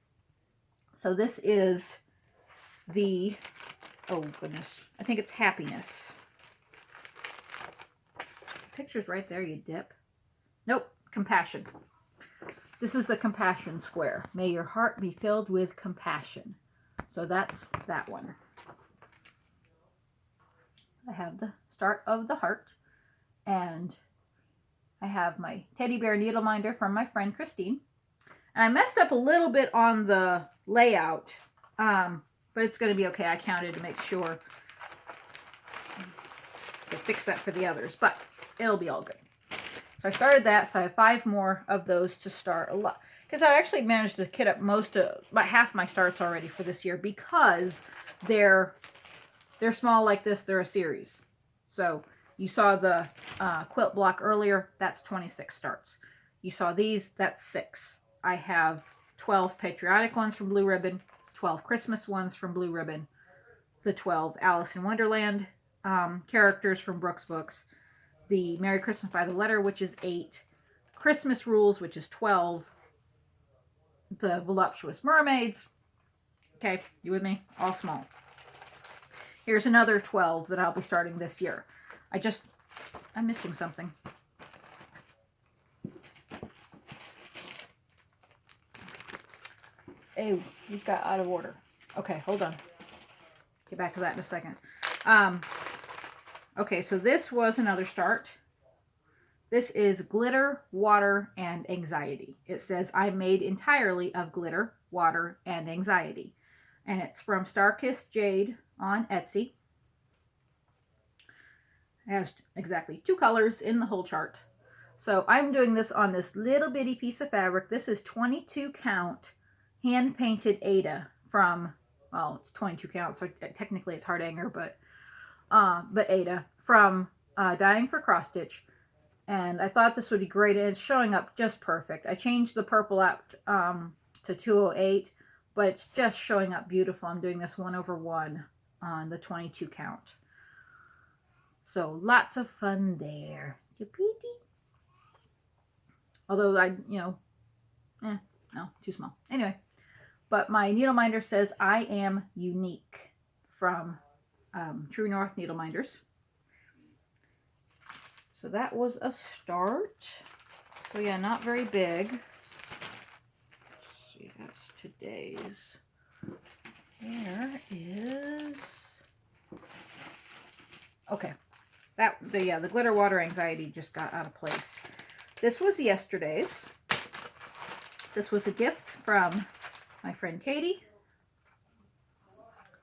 So this is the, oh goodness, I think it's Happiness. Picture's right there, you dip. Nope, Compassion. This is the Compassion square. May your heart be filled with compassion. So that's that one. I have the start of the heart, and I have my teddy bear needle minder from my friend Christine. And I messed up a little bit on the layout, but it's going to be okay. I counted to make sure to fix that for the others, but it'll be all good. So I started that, so I have 5 more of those to start. A lot, because I actually managed to kit up about half my starts already for this year, because they're small like this. They're a series. So you saw the quilt block earlier. That's 26 starts. You saw these. That's 6. I have 12 patriotic ones from Blue Ribbon, 12 Christmas ones from Blue Ribbon, the 12 Alice in Wonderland characters from Brooks Books, the Merry Christmas by the Letter, which is 8, Christmas Rules, which is 12, the Voluptuous Mermaids. Okay, you with me? All small. Here's another 12 that I'll be starting this year. I'm missing something. Oh, these got out of order. Okay, hold on. Get back to that in a second. Okay, so this was another start. This is Glitter, Water, and Anxiety. It says, I'm made entirely of glitter, water, and anxiety. And it's from Starkissed Jade on Etsy. It has exactly 2 colors in the whole chart. So I'm doing this on this little bitty piece of fabric. This is 22 count hand-painted Ada from, well, it's 22 count, so technically it's Hardanger, but Ada from Dying for Cross Stitch. And I thought this would be great, and it's showing up just perfect. I changed the purple out to 208, but it's just showing up beautiful. I'm doing this 1/1 on the 22 count. So lots of fun there. Although no, too small. Anyway, but my needle minder says I am unique from True North Needle Minders. So that was a start. So yeah, not very big. Let's see, that's today's. There is. Okay, the glitter, water, anxiety just got out of place. This was yesterday's. This was a gift from my friend Katie,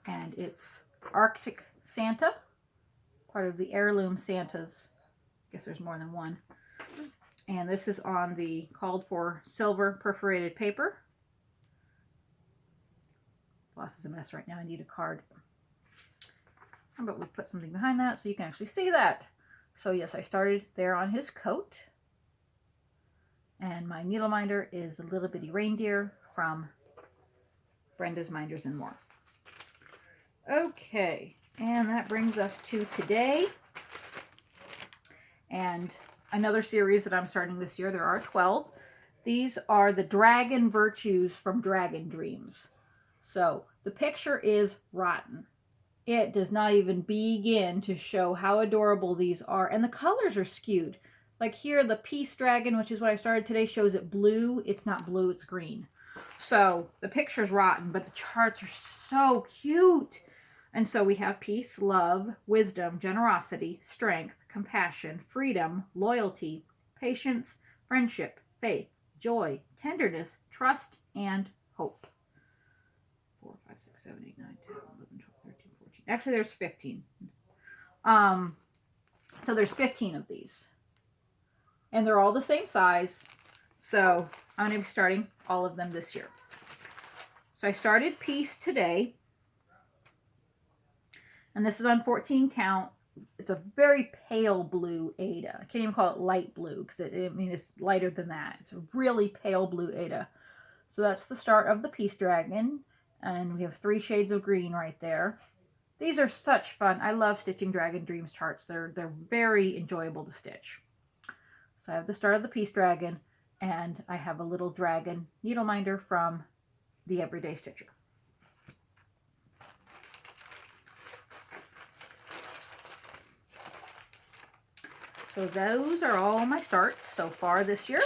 and it's Arctic Santa, part of the Heirloom Santas. I guess there's more than one. And this is on the called for silver perforated paper. Floss is a mess right now. I need a card. How about we put something behind that so you can actually see that? So yes, I started there on his coat. And my needle minder is a little bitty reindeer from Brenda's Minders and More. Okay, and that brings us to today. And another series that I'm starting this year. There are 12. These are the Dragon Virtues from Dragon Dreams. So the picture is rotten. It does not even begin to show how adorable these are. And the colors are skewed. Like here, the Peace Dragon, which is what I started today, shows it blue. It's not blue, it's green. So the picture's rotten, but the charts are so cute. And so we have peace, love, wisdom, generosity, strength, compassion, freedom, loyalty, patience, friendship, faith, joy, tenderness, trust, and hope. 4, 5, 6, 7, 8, 9, 10, 11, 12, 13, 14. Actually, there's 15. So there's 15 of these. And they're all the same size. So I'm going to be starting all of them this year. So I started Peace today. And this is on 14 count. It's a very pale blue Ada. I can't even call it light blue because it's lighter than that. It's a really pale blue Ada. So that's the start of the Peace Dragon. And we have 3 shades of green right there. These are such fun. I love stitching Dragon Dreams charts. They're very enjoyable to stitch. So I have the start of the Peace Dragon, and I have a little dragon needle minder from the Everyday Stitcher. So those are all my starts so far this year.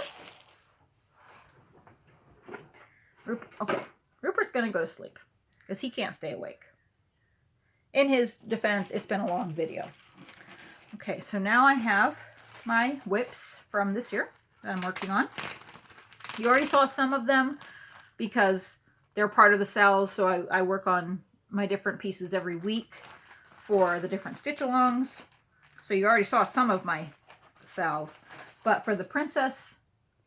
Okay, Rupert's going to go to sleep because he can't stay awake. In his defense, it's been a long video. Okay, so now I have my whips from this year that I'm working on. You already saw some of them because they're part of the sales, so I work on my different pieces every week for the different stitch-alongs. So you already saw some of my sales. But for the Princess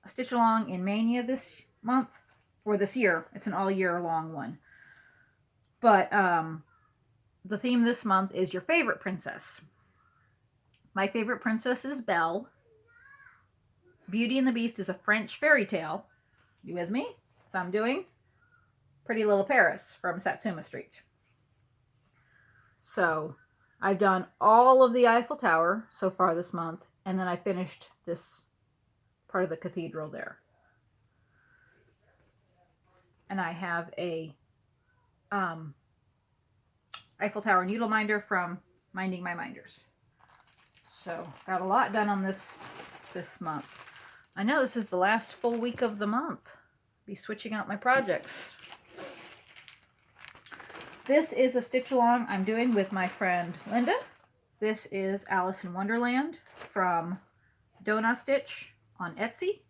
stitch-along in Mania this month, or this year, it's an all-year-long one. But the theme this month is your favorite princess. My favorite princess is Belle. Beauty and the Beast is a French fairy tale. You with me? So I'm doing Pretty Little Paris from Satsuma Street. So I've done all of the Eiffel Tower so far this month, and then I finished this part of the cathedral there. And I have a Eiffel Tower needle minder from Minding My Minders. So got a lot done on this month. I know this is the last full week of the month. Be switching out my projects. This is a stitch along I'm doing with my friend Linda. This is Alice in Wonderland from Dona Stitch on Etsy.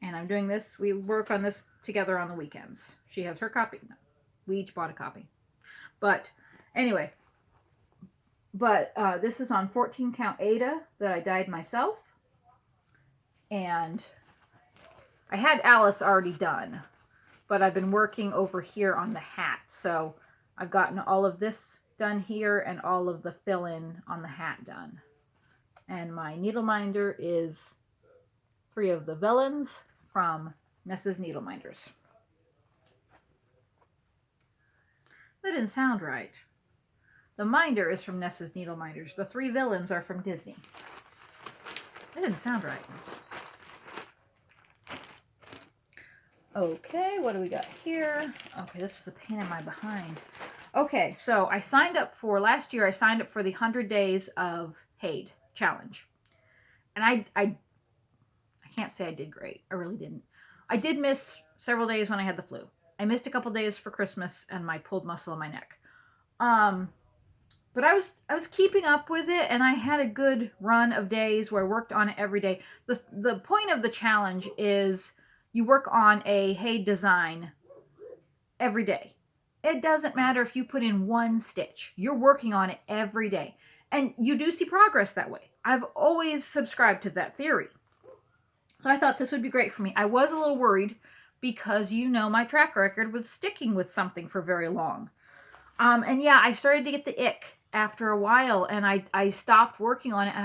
And I'm doing this. We work on this together on the weekends. She has her copy. No, we each bought a copy. But anyway, this is on 14 count Ada that I dyed myself. And I had Alice already done, but I've been working over here on the hat. So I've gotten all of this done here and all of the fill-in on the hat done. And my needle minder is 3 of the Villains from Nessa's Needle Minders. That didn't sound right. The minder is from Nessa's Needle Minders. The 3 Villains are from Disney. That didn't sound right. Okay, what do we got here? Okay, this was a pain in my behind. Okay, so I signed up for, last year I signed up for the 100 Days of Haid challenge. And I can't say I did great. I really didn't. I did miss several days when I had the flu. I missed a couple days for Christmas and my pulled muscle in my neck. But I was keeping up with it, and I had a good run of days where I worked on it every day. The point of the challenge is you work on a Haid design every day. It doesn't matter if you put in 1 stitch. You're working on it every day. And you do see progress that way. I've always subscribed to that theory. So I thought this would be great for me. I was a little worried because you know my track record with sticking with something for very long. And yeah, I started to get the ick after a while, and I stopped working on it, and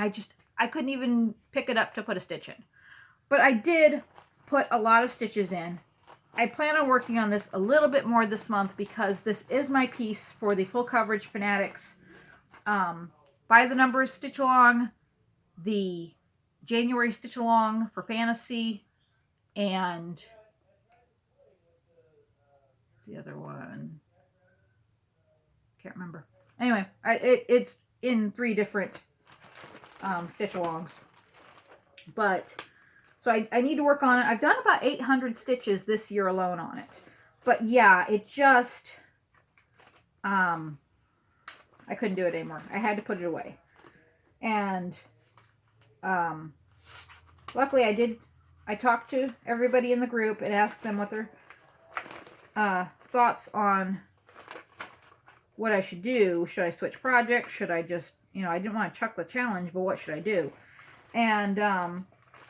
I couldn't even pick it up to put a stitch in. But I did put a lot of stitches in. I plan on working on this a little bit more this month because this is my piece for the Full Coverage Fanatics by the numbers stitch along, the January stitch along for Fantasy, and the other one, can't remember. Anyway, it's in 3 different stitch alongs. But so I need to work on it. I've done about 800 stitches this year alone on it. But yeah, it just I couldn't do it anymore. I had to put it away. And luckily I talked to everybody in the group and asked them what their thoughts on what I should do. Should I switch projects? Should I just, I didn't want to chuck the challenge, but what should I do? And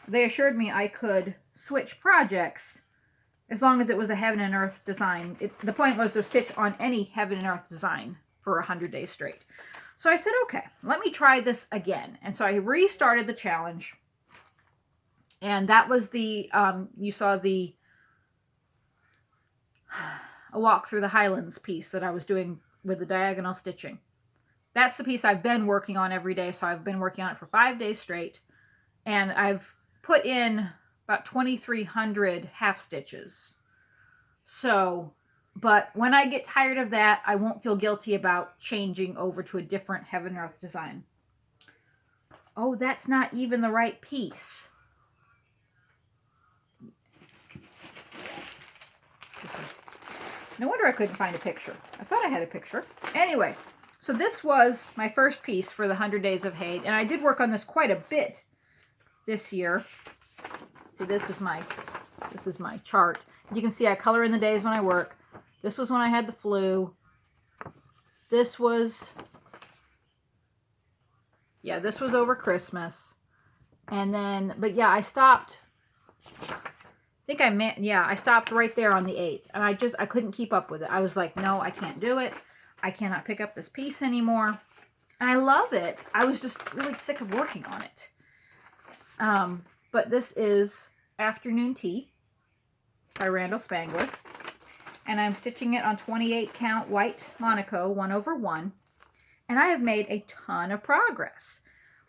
they assured me I could switch projects as long as it was a heaven and earth design. The point was to stitch on any heaven and earth design for 100 days straight. So I said, okay, let me try this again. And so I restarted the challenge. And that was the, you saw the a walk through the Highlands piece that I was doing with the diagonal stitching. That's the piece I've been working on every day. So I've been working on it for 5 days straight. And I've put in about 2,300 half stitches. So, but when I get tired of that, I won't feel guilty about changing over to a different heaven and earth design. Oh, that's not even the right piece. No wonder I couldn't find a picture. I thought I had a picture. Anyway, so this was my first piece for the 100 Days of Hate, and I did work on this quite a bit this year. See, this is my chart. You can see I color in the days when I work. This was when I had the flu. This was over Christmas. And then, but yeah, I stopped. I stopped right there on the 8th. And I couldn't keep up with it. I was like, no, I can't do it. I cannot pick up this piece anymore. And I love it. I was just really sick of working on it. But this is Afternoon Tea by Randall Spangler. And I'm stitching it on 28 count white Monaco 1/1. And I have made a ton of progress.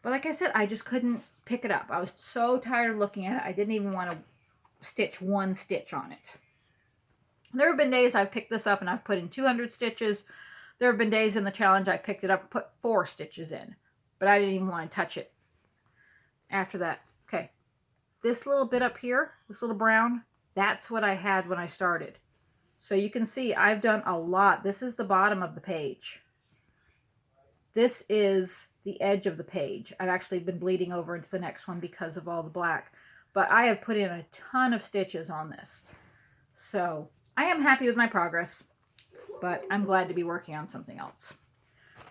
But like I said, I just couldn't pick it up. I was so tired of looking at it. I didn't even want to stitch one stitch on it. There have been days I've picked this up and I've put in 200 stitches. There have been days in the challenge I picked it up and put 4 stitches in. But I didn't even want to touch it after that. Okay. This little bit up here, this little brown, that's what I had when I started. So you can see I've done a lot. This is the bottom of the page. This is the edge of the page. I've actually been bleeding over into the next one because of all the black. But I have put in a ton of stitches on this. So I am happy with my progress, but I'm glad to be working on something else.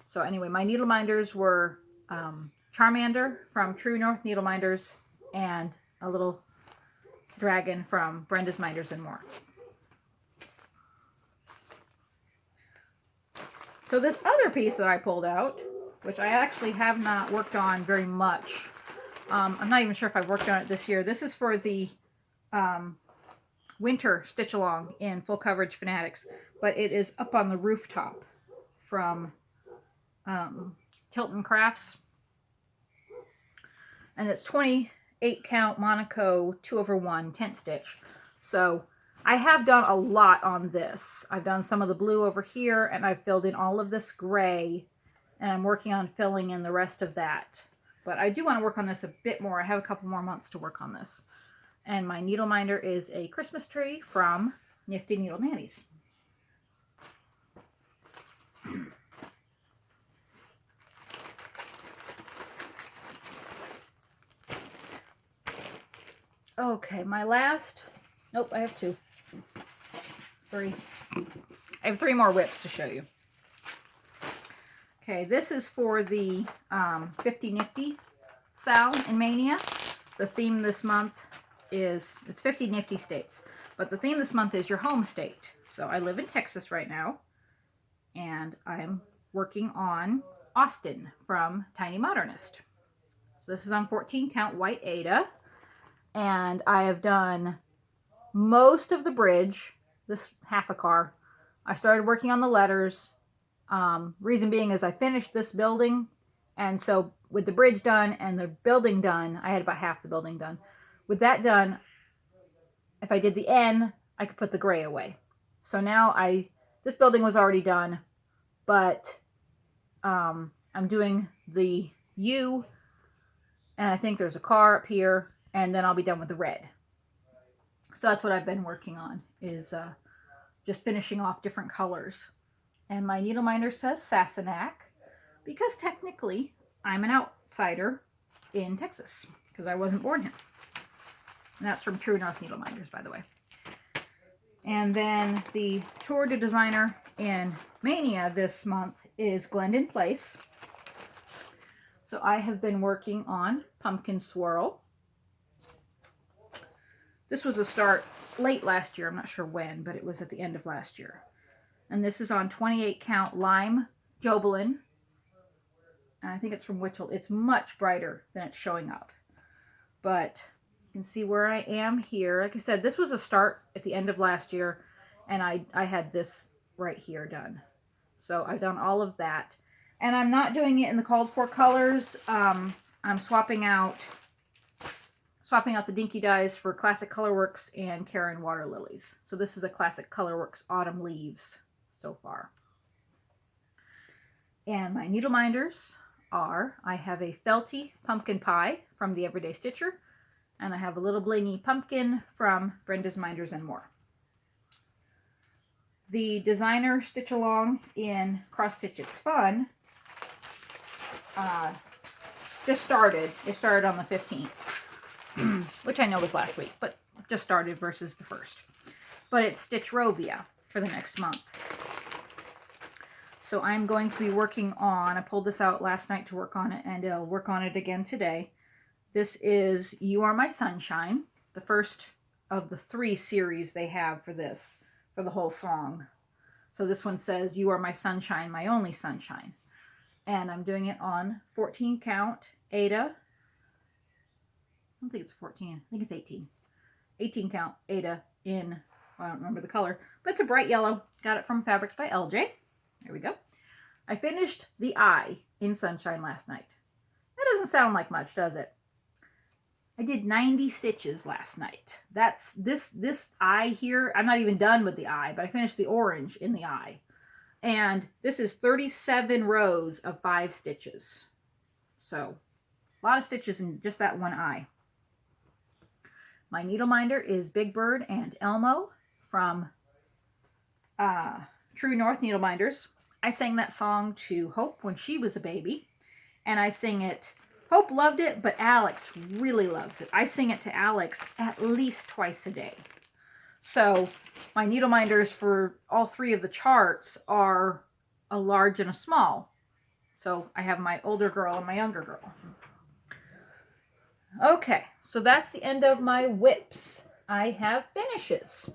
So anyway, my needle minders were Charmander from True North Needle Minders and a little dragon from Brenda's Minders and More. So this other piece that I pulled out, which I actually have not worked on very much. I'm not even sure if I've worked on it this year. This is for the winter stitch along in Full Coverage Fanatics, but it is up on the rooftop from Tilton Crafts. And it's 28 count Monaco 2/1 tent stitch. So I have done a lot on this. I've done some of the blue over here, and I've filled in all of this gray, and I'm working on filling in the rest of that. But I do want to work on this a bit more. I have a couple more months to work on this. And my needle minder is a Christmas tree from Nifty Needle Nannies. Okay, my last... Nope, I have 2. 3. I have 3 more whips to show you. Okay, this is for the 50 Nifty Sal in Mania. The theme this month is, it's 50 Nifty states, but the theme this month is your home state. So I live in Texas right now, and I'm working on Austin from Tiny Modernist. So this is on 14 count white Aida, and I have done most of the bridge, this half a car. I started working on the letters. Reason being is I finished this building, and so with the bridge done and the building done, I had about half the building done. With that done, if I did the N, I could put the gray away. So now this building was already done, but I'm doing the U, and I think there's a car up here, and then I'll be done with the red. So that's what I've been working on, is just finishing off different colors. And my needle minder says Sassenach, because technically I'm an cider in Texas because I wasn't born here. And that's from True North Needle Minders, by the way. And then the Tour de Designer in Mania this month is Glendon Place. So I have been working on Pumpkin Swirl. This was a start late last year. I'm not sure when, but it was at the end of last year. And this is on 28 count lime Jobelin. And I think it's from Witchell. It's much brighter than it's showing up. But you can see where I am here. Like I said, this was a start at the end of last year. And I had this right here done. So I've done all of that. And I'm not doing it in the called for colors. I'm swapping out the Dinky Dyes for Classic Colorworks and Karen Water Lilies. So this is a Classic Colorworks Autumn Leaves so far. And my needle minders are, I have a Felty Pumpkin Pie from the Everyday Stitcher, and I have a Little Blingy Pumpkin from Brenda's Minders and More. The designer stitch along in Cross Stitch It's Fun just started. It started on the 15th, which I know was last week, but just started versus the 1st. But it's Stitch Rovia for the next month. So I'm going to be working on, I pulled this out last night to work on it, and I'll work on it again today. This is You Are My Sunshine, the first of the 3 series they have for this, for the whole song. So this one says, You Are My Sunshine, My Only Sunshine. And I'm doing it on 14 count Ada. I don't think it's 14, I think it's 18. 18 count Ada in, well, I don't remember the color, but it's a bright yellow. Got it from Fabrics by LJ. There we go. I finished the eye in Sunshine last night. That doesn't sound like much, does it? I did 90 stitches last night. That's this eye here. I'm not even done with the eye, but I finished the orange in the eye. And this is 37 rows of 5 stitches. So a lot of stitches in just that one eye. My needle minder is Big Bird and Elmo from True North Needle Minders. I sang that song to Hope when she was a baby, and I sing it. Hope loved it, but Alex really loves it. I sing it to Alex at least twice a day. So my needle minders for all 3 of the charts are a large and a small. So I have my older girl and my younger girl. Okay, so that's the end of my whips. I have finishes.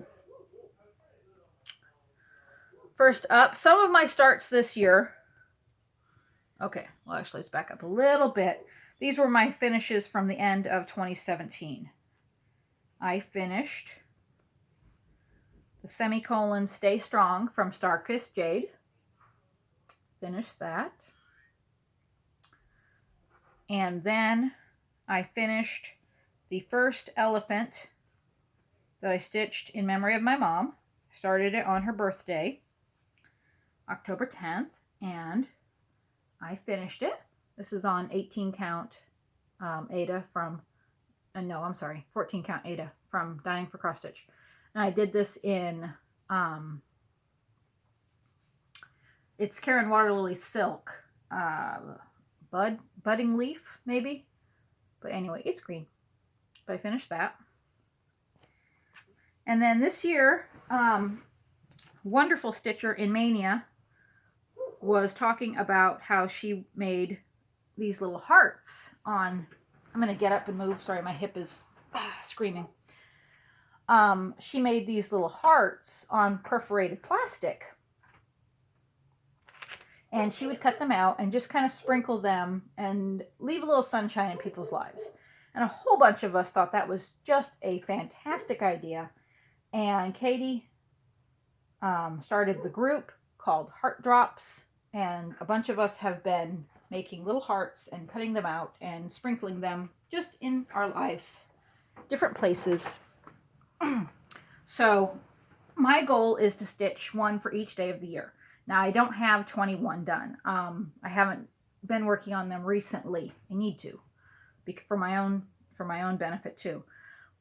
First up, some of my starts this year. Okay, well actually let's back up a little bit. These were my finishes from the end of 2017. I finished the semicolon Stay Strong from Starkist Jade. Finished that. And then I finished the first elephant that I stitched in memory of my mom. Started it on her birthday, October 10th, and I finished it. This is on 18 count Ada from, no, I'm sorry, 14 count Ada from Dying for Cross Stitch. And I did this in, it's Karen Waterlily Silk, Budding Leaf, maybe? But anyway, it's green. But I finished that. And then this year, wonderful stitcher in Mania was talking about how she made these little hearts on, I'm going to get up and move. Sorry, my hip is screaming. She made these little hearts on perforated plastic. And she would cut them out and just kind of sprinkle them and leave a little sunshine in people's lives. And a whole bunch of us thought that was just a fantastic idea. And Katie started the group called Heart Drops. And a bunch of us have been making little hearts and cutting them out and sprinkling them just in our lives, different places. So my goal is to stitch one for each day of the year. Now I don't have 21 done. I haven't been working on them recently. I need to, for my own benefit too.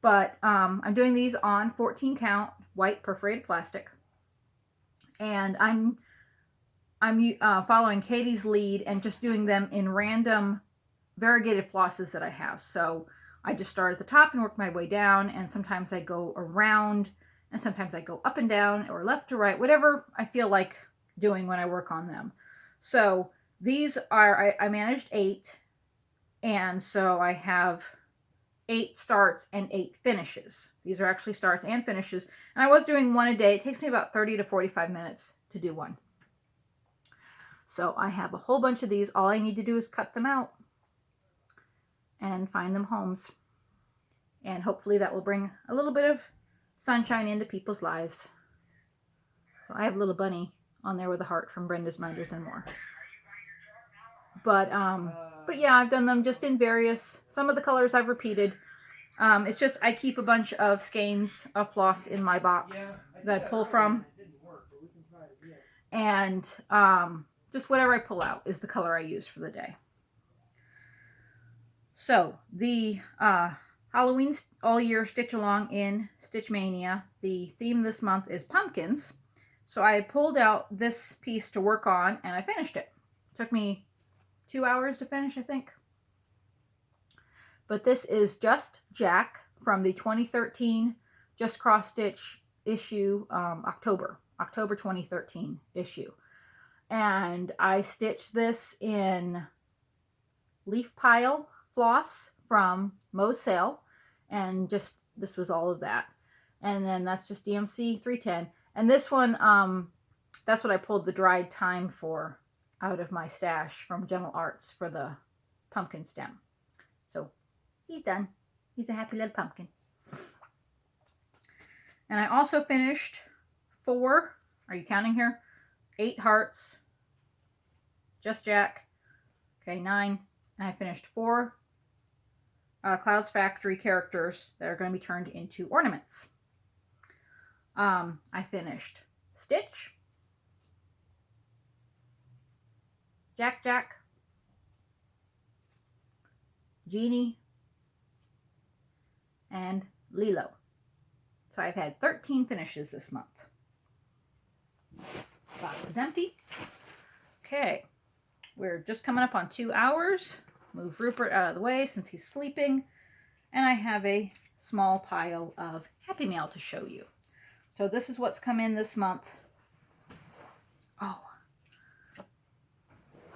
But I'm doing these on 14 count white perforated plastic, and I'm following Katie's lead and just doing them in random variegated flosses that I have. So I just start at the top and work my way down, and sometimes I go around, and sometimes I go up and down or left to right, whatever I feel like doing when I work on them. So these are, I managed 8, and so I have 8 starts and 8 finishes. These are actually starts and finishes, and I was doing one a day. It takes me about 30 to 45 minutes to do one. So I have a whole bunch of these. All I need to do is cut them out and find them homes. And hopefully that will bring a little bit of sunshine into people's lives. So I have a little bunny on there with a heart from Brenda's Minders and More. But yeah, I've done them just in various, some of the colors I've repeated. It's just I keep a bunch of skeins of floss in my box that I pull from. And just whatever I pull out is the color I use for the day. So the Halloween all year stitch along in Stitch Mania, the theme this month is pumpkins. So I pulled out this piece to work on, and I finished it. Took me 2 hours to finish, I think. But this is Just Jack from the 2013 Just Cross Stitch issue, October 2013 issue. And I stitched this in leaf pile floss from Mo's Sale, and just this was all of that. And then that's just DMC 310. And this one, that's what I pulled the dried thyme for out of my stash from Gentle Arts for the pumpkin stem. So he's done. He's a happy little pumpkin. And I also finished 4, are you counting here? 8 hearts, Just Jack, okay, 9, and I finished 4 Clouds Factory characters that are going to be turned into ornaments. I finished Stitch, Jack Jack, Jeannie, and Lilo. So I've had 13 finishes this month. Box is empty. Okay, we're just coming up on 2 hours. Move Rupert out of the way since he's sleeping. And I have a small pile of Happy Mail to show you. So this is what's come in this month. Oh,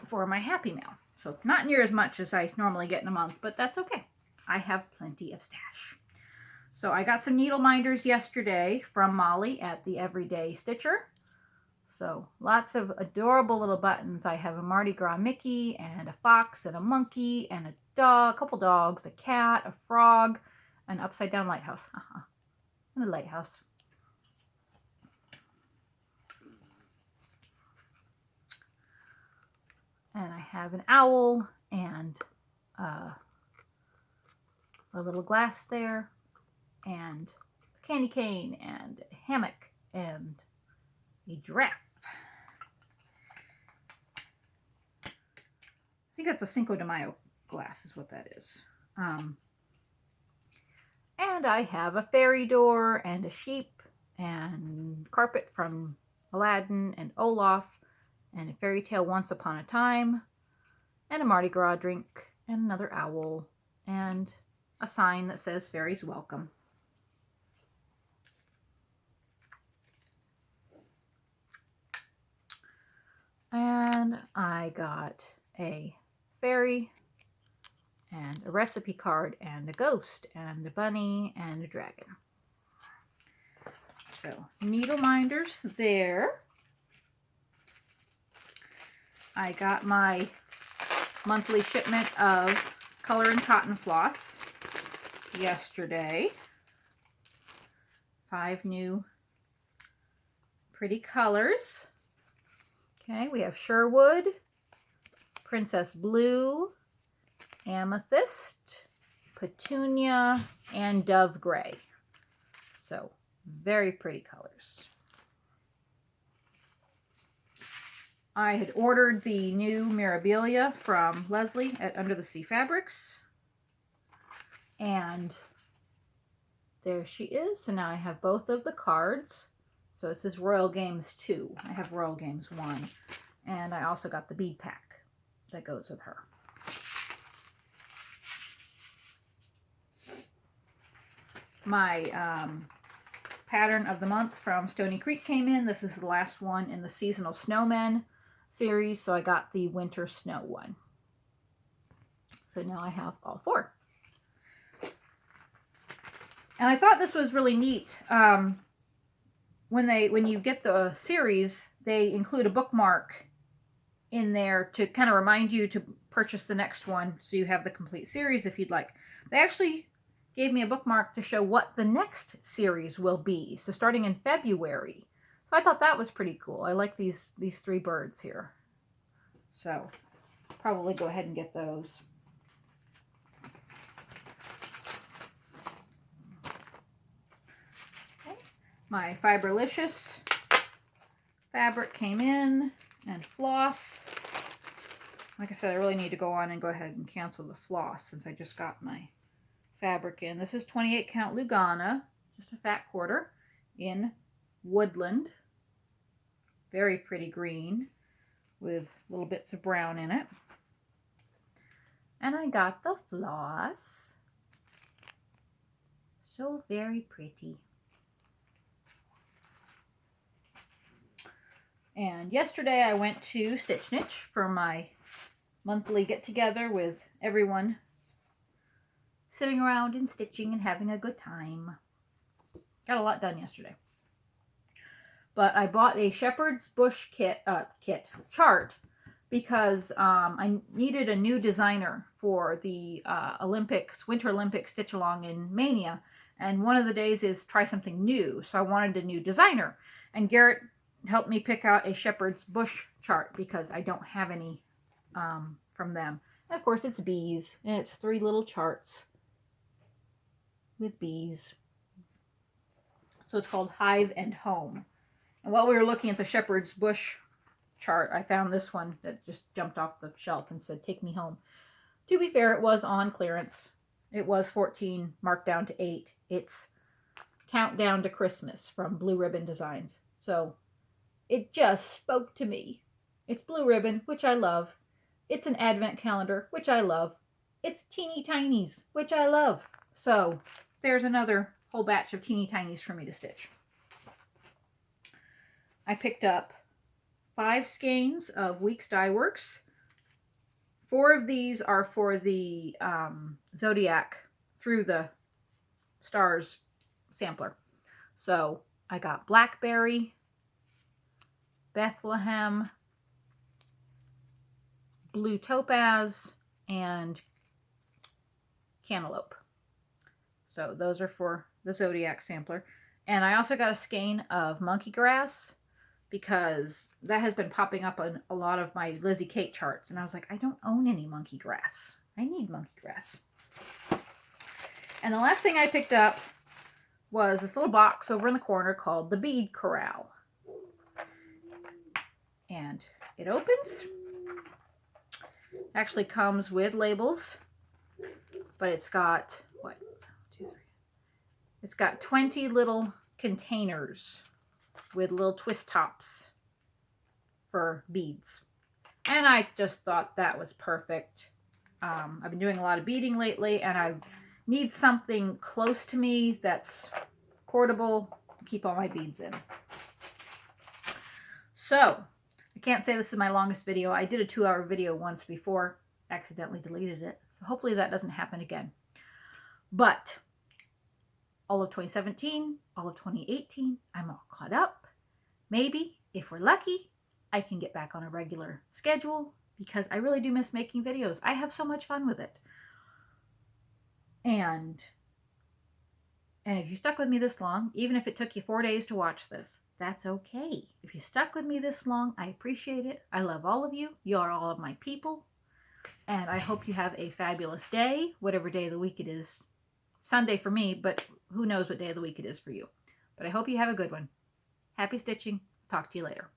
for my Happy Mail. So not near as much as I normally get in a month, but that's okay. I have plenty of stash. So I got some needle minders yesterday from Molly at the Everyday Stitcher. So lots of adorable little buttons. I have a Mardi Gras Mickey and a fox and a monkey and a dog, a couple dogs, a cat, a frog, an upside down lighthouse. And a lighthouse. And I have an owl and a little glass there, and a candy cane and a hammock and a giraffe. I think that's a Cinco de Mayo glass is what that is. And I have a fairy door and a sheep and carpet from Aladdin and Olaf and a fairy tale Once Upon a Time and a Mardi Gras drink and another owl and a sign that says fairies welcome. And I got a fairy and a recipe card and a ghost and a bunny and a dragon. So needle minders there. I got my monthly shipment of color and cotton floss yesterday. 5 new pretty colors. Okay, we have Sherwood, Princess Blue, Amethyst, Petunia, and Dove Gray. So very pretty colors. I had ordered the new Mirabilia from Leslie at Under the Sea Fabrics. And there she is. So now I have both of the cards. So it says Royal Games 2. I have Royal Games 1. And I also got the bead pack that goes with her. My pattern of the month from Stony Creek came in. This is the last one in the Seasonal Snowmen series, so I got the Winter Snow one. So now I have all 4. And I thought this was really neat. When you get the series, they include a bookmark in there to kind of remind you to purchase the next one, so you have the complete series if you'd like. They actually gave me a bookmark to show what the next series will be. So starting in February. So I thought that was pretty cool. I like these 3 birds here. So probably go ahead and get those. Okay. My Fiberlicious fabric came in, and floss. Like I said, I really need to go on and go ahead and cancel the floss since I just got my fabric in. This is 28 count Lugana, just a fat quarter, in Woodland. Very pretty green with little bits of brown in it. And I got the floss. So very pretty. And yesterday I went to Stitch Niche for my monthly get-together with everyone sitting around and stitching and having a good time. Got a lot done yesterday. But I bought a Shepherd's Bush chart because I needed a new designer for the Winter Olympics stitch along in Mania. And one of the days is try something new. So I wanted a new designer. And Garrett helped me pick out a Shepherd's Bush chart because I don't have any from them. And of course it's bees, and it's 3 little charts with bees. So it's called Hive and Home. And while we were looking at the Shepherd's Bush chart, I found this one that just jumped off the shelf and said, "Take me home." To be fair, it was on clearance. It was $14, marked down to $8. It's Countdown to Christmas from Blue Ribbon Designs. So it just spoke to me. It's Blue Ribbon, which I love. It's an advent calendar, which I love. It's teeny tinies, which I love. So there's another whole batch of teeny tinies for me to stitch. I picked up 5 skeins of Weeks Dye Works. 4 of these are for the Zodiac Through the Stars sampler. So I got Blackberry, Bethlehem, Blue Topaz, and Cantaloupe. So those are for the Zodiac sampler. And I also got a skein of Monkey Grass because that has been popping up on a lot of my Lizzie Kate charts. And I was like, I don't own any Monkey Grass. I need Monkey Grass. And the last thing I picked up was this little box over in the corner called the Bead Corral. And it opens. Actually comes with labels, but it's got, what, 2, 3. It's got 20 little containers with little twist tops for beads. And I just thought that was perfect. I've been doing a lot of beading lately, and I need something close to me that's portable to keep all my beads in. So, I can't say this is my longest video. I did a 2-hour video once before, accidentally deleted it. So hopefully that doesn't happen again. But all of 2017, all of 2018, I'm all caught up. Maybe, if we're lucky, I can get back on a regular schedule because I really do miss making videos. I have so much fun with it. And if you stuck with me this long, even if it took you 4 days to watch this, that's okay. If you stuck with me this long, I appreciate it. I love all of you. You are all of my people. And I hope you have a fabulous day, whatever day of the week it is. Sunday for me, but who knows what day of the week it is for you. But I hope you have a good one. Happy stitching. Talk to you later.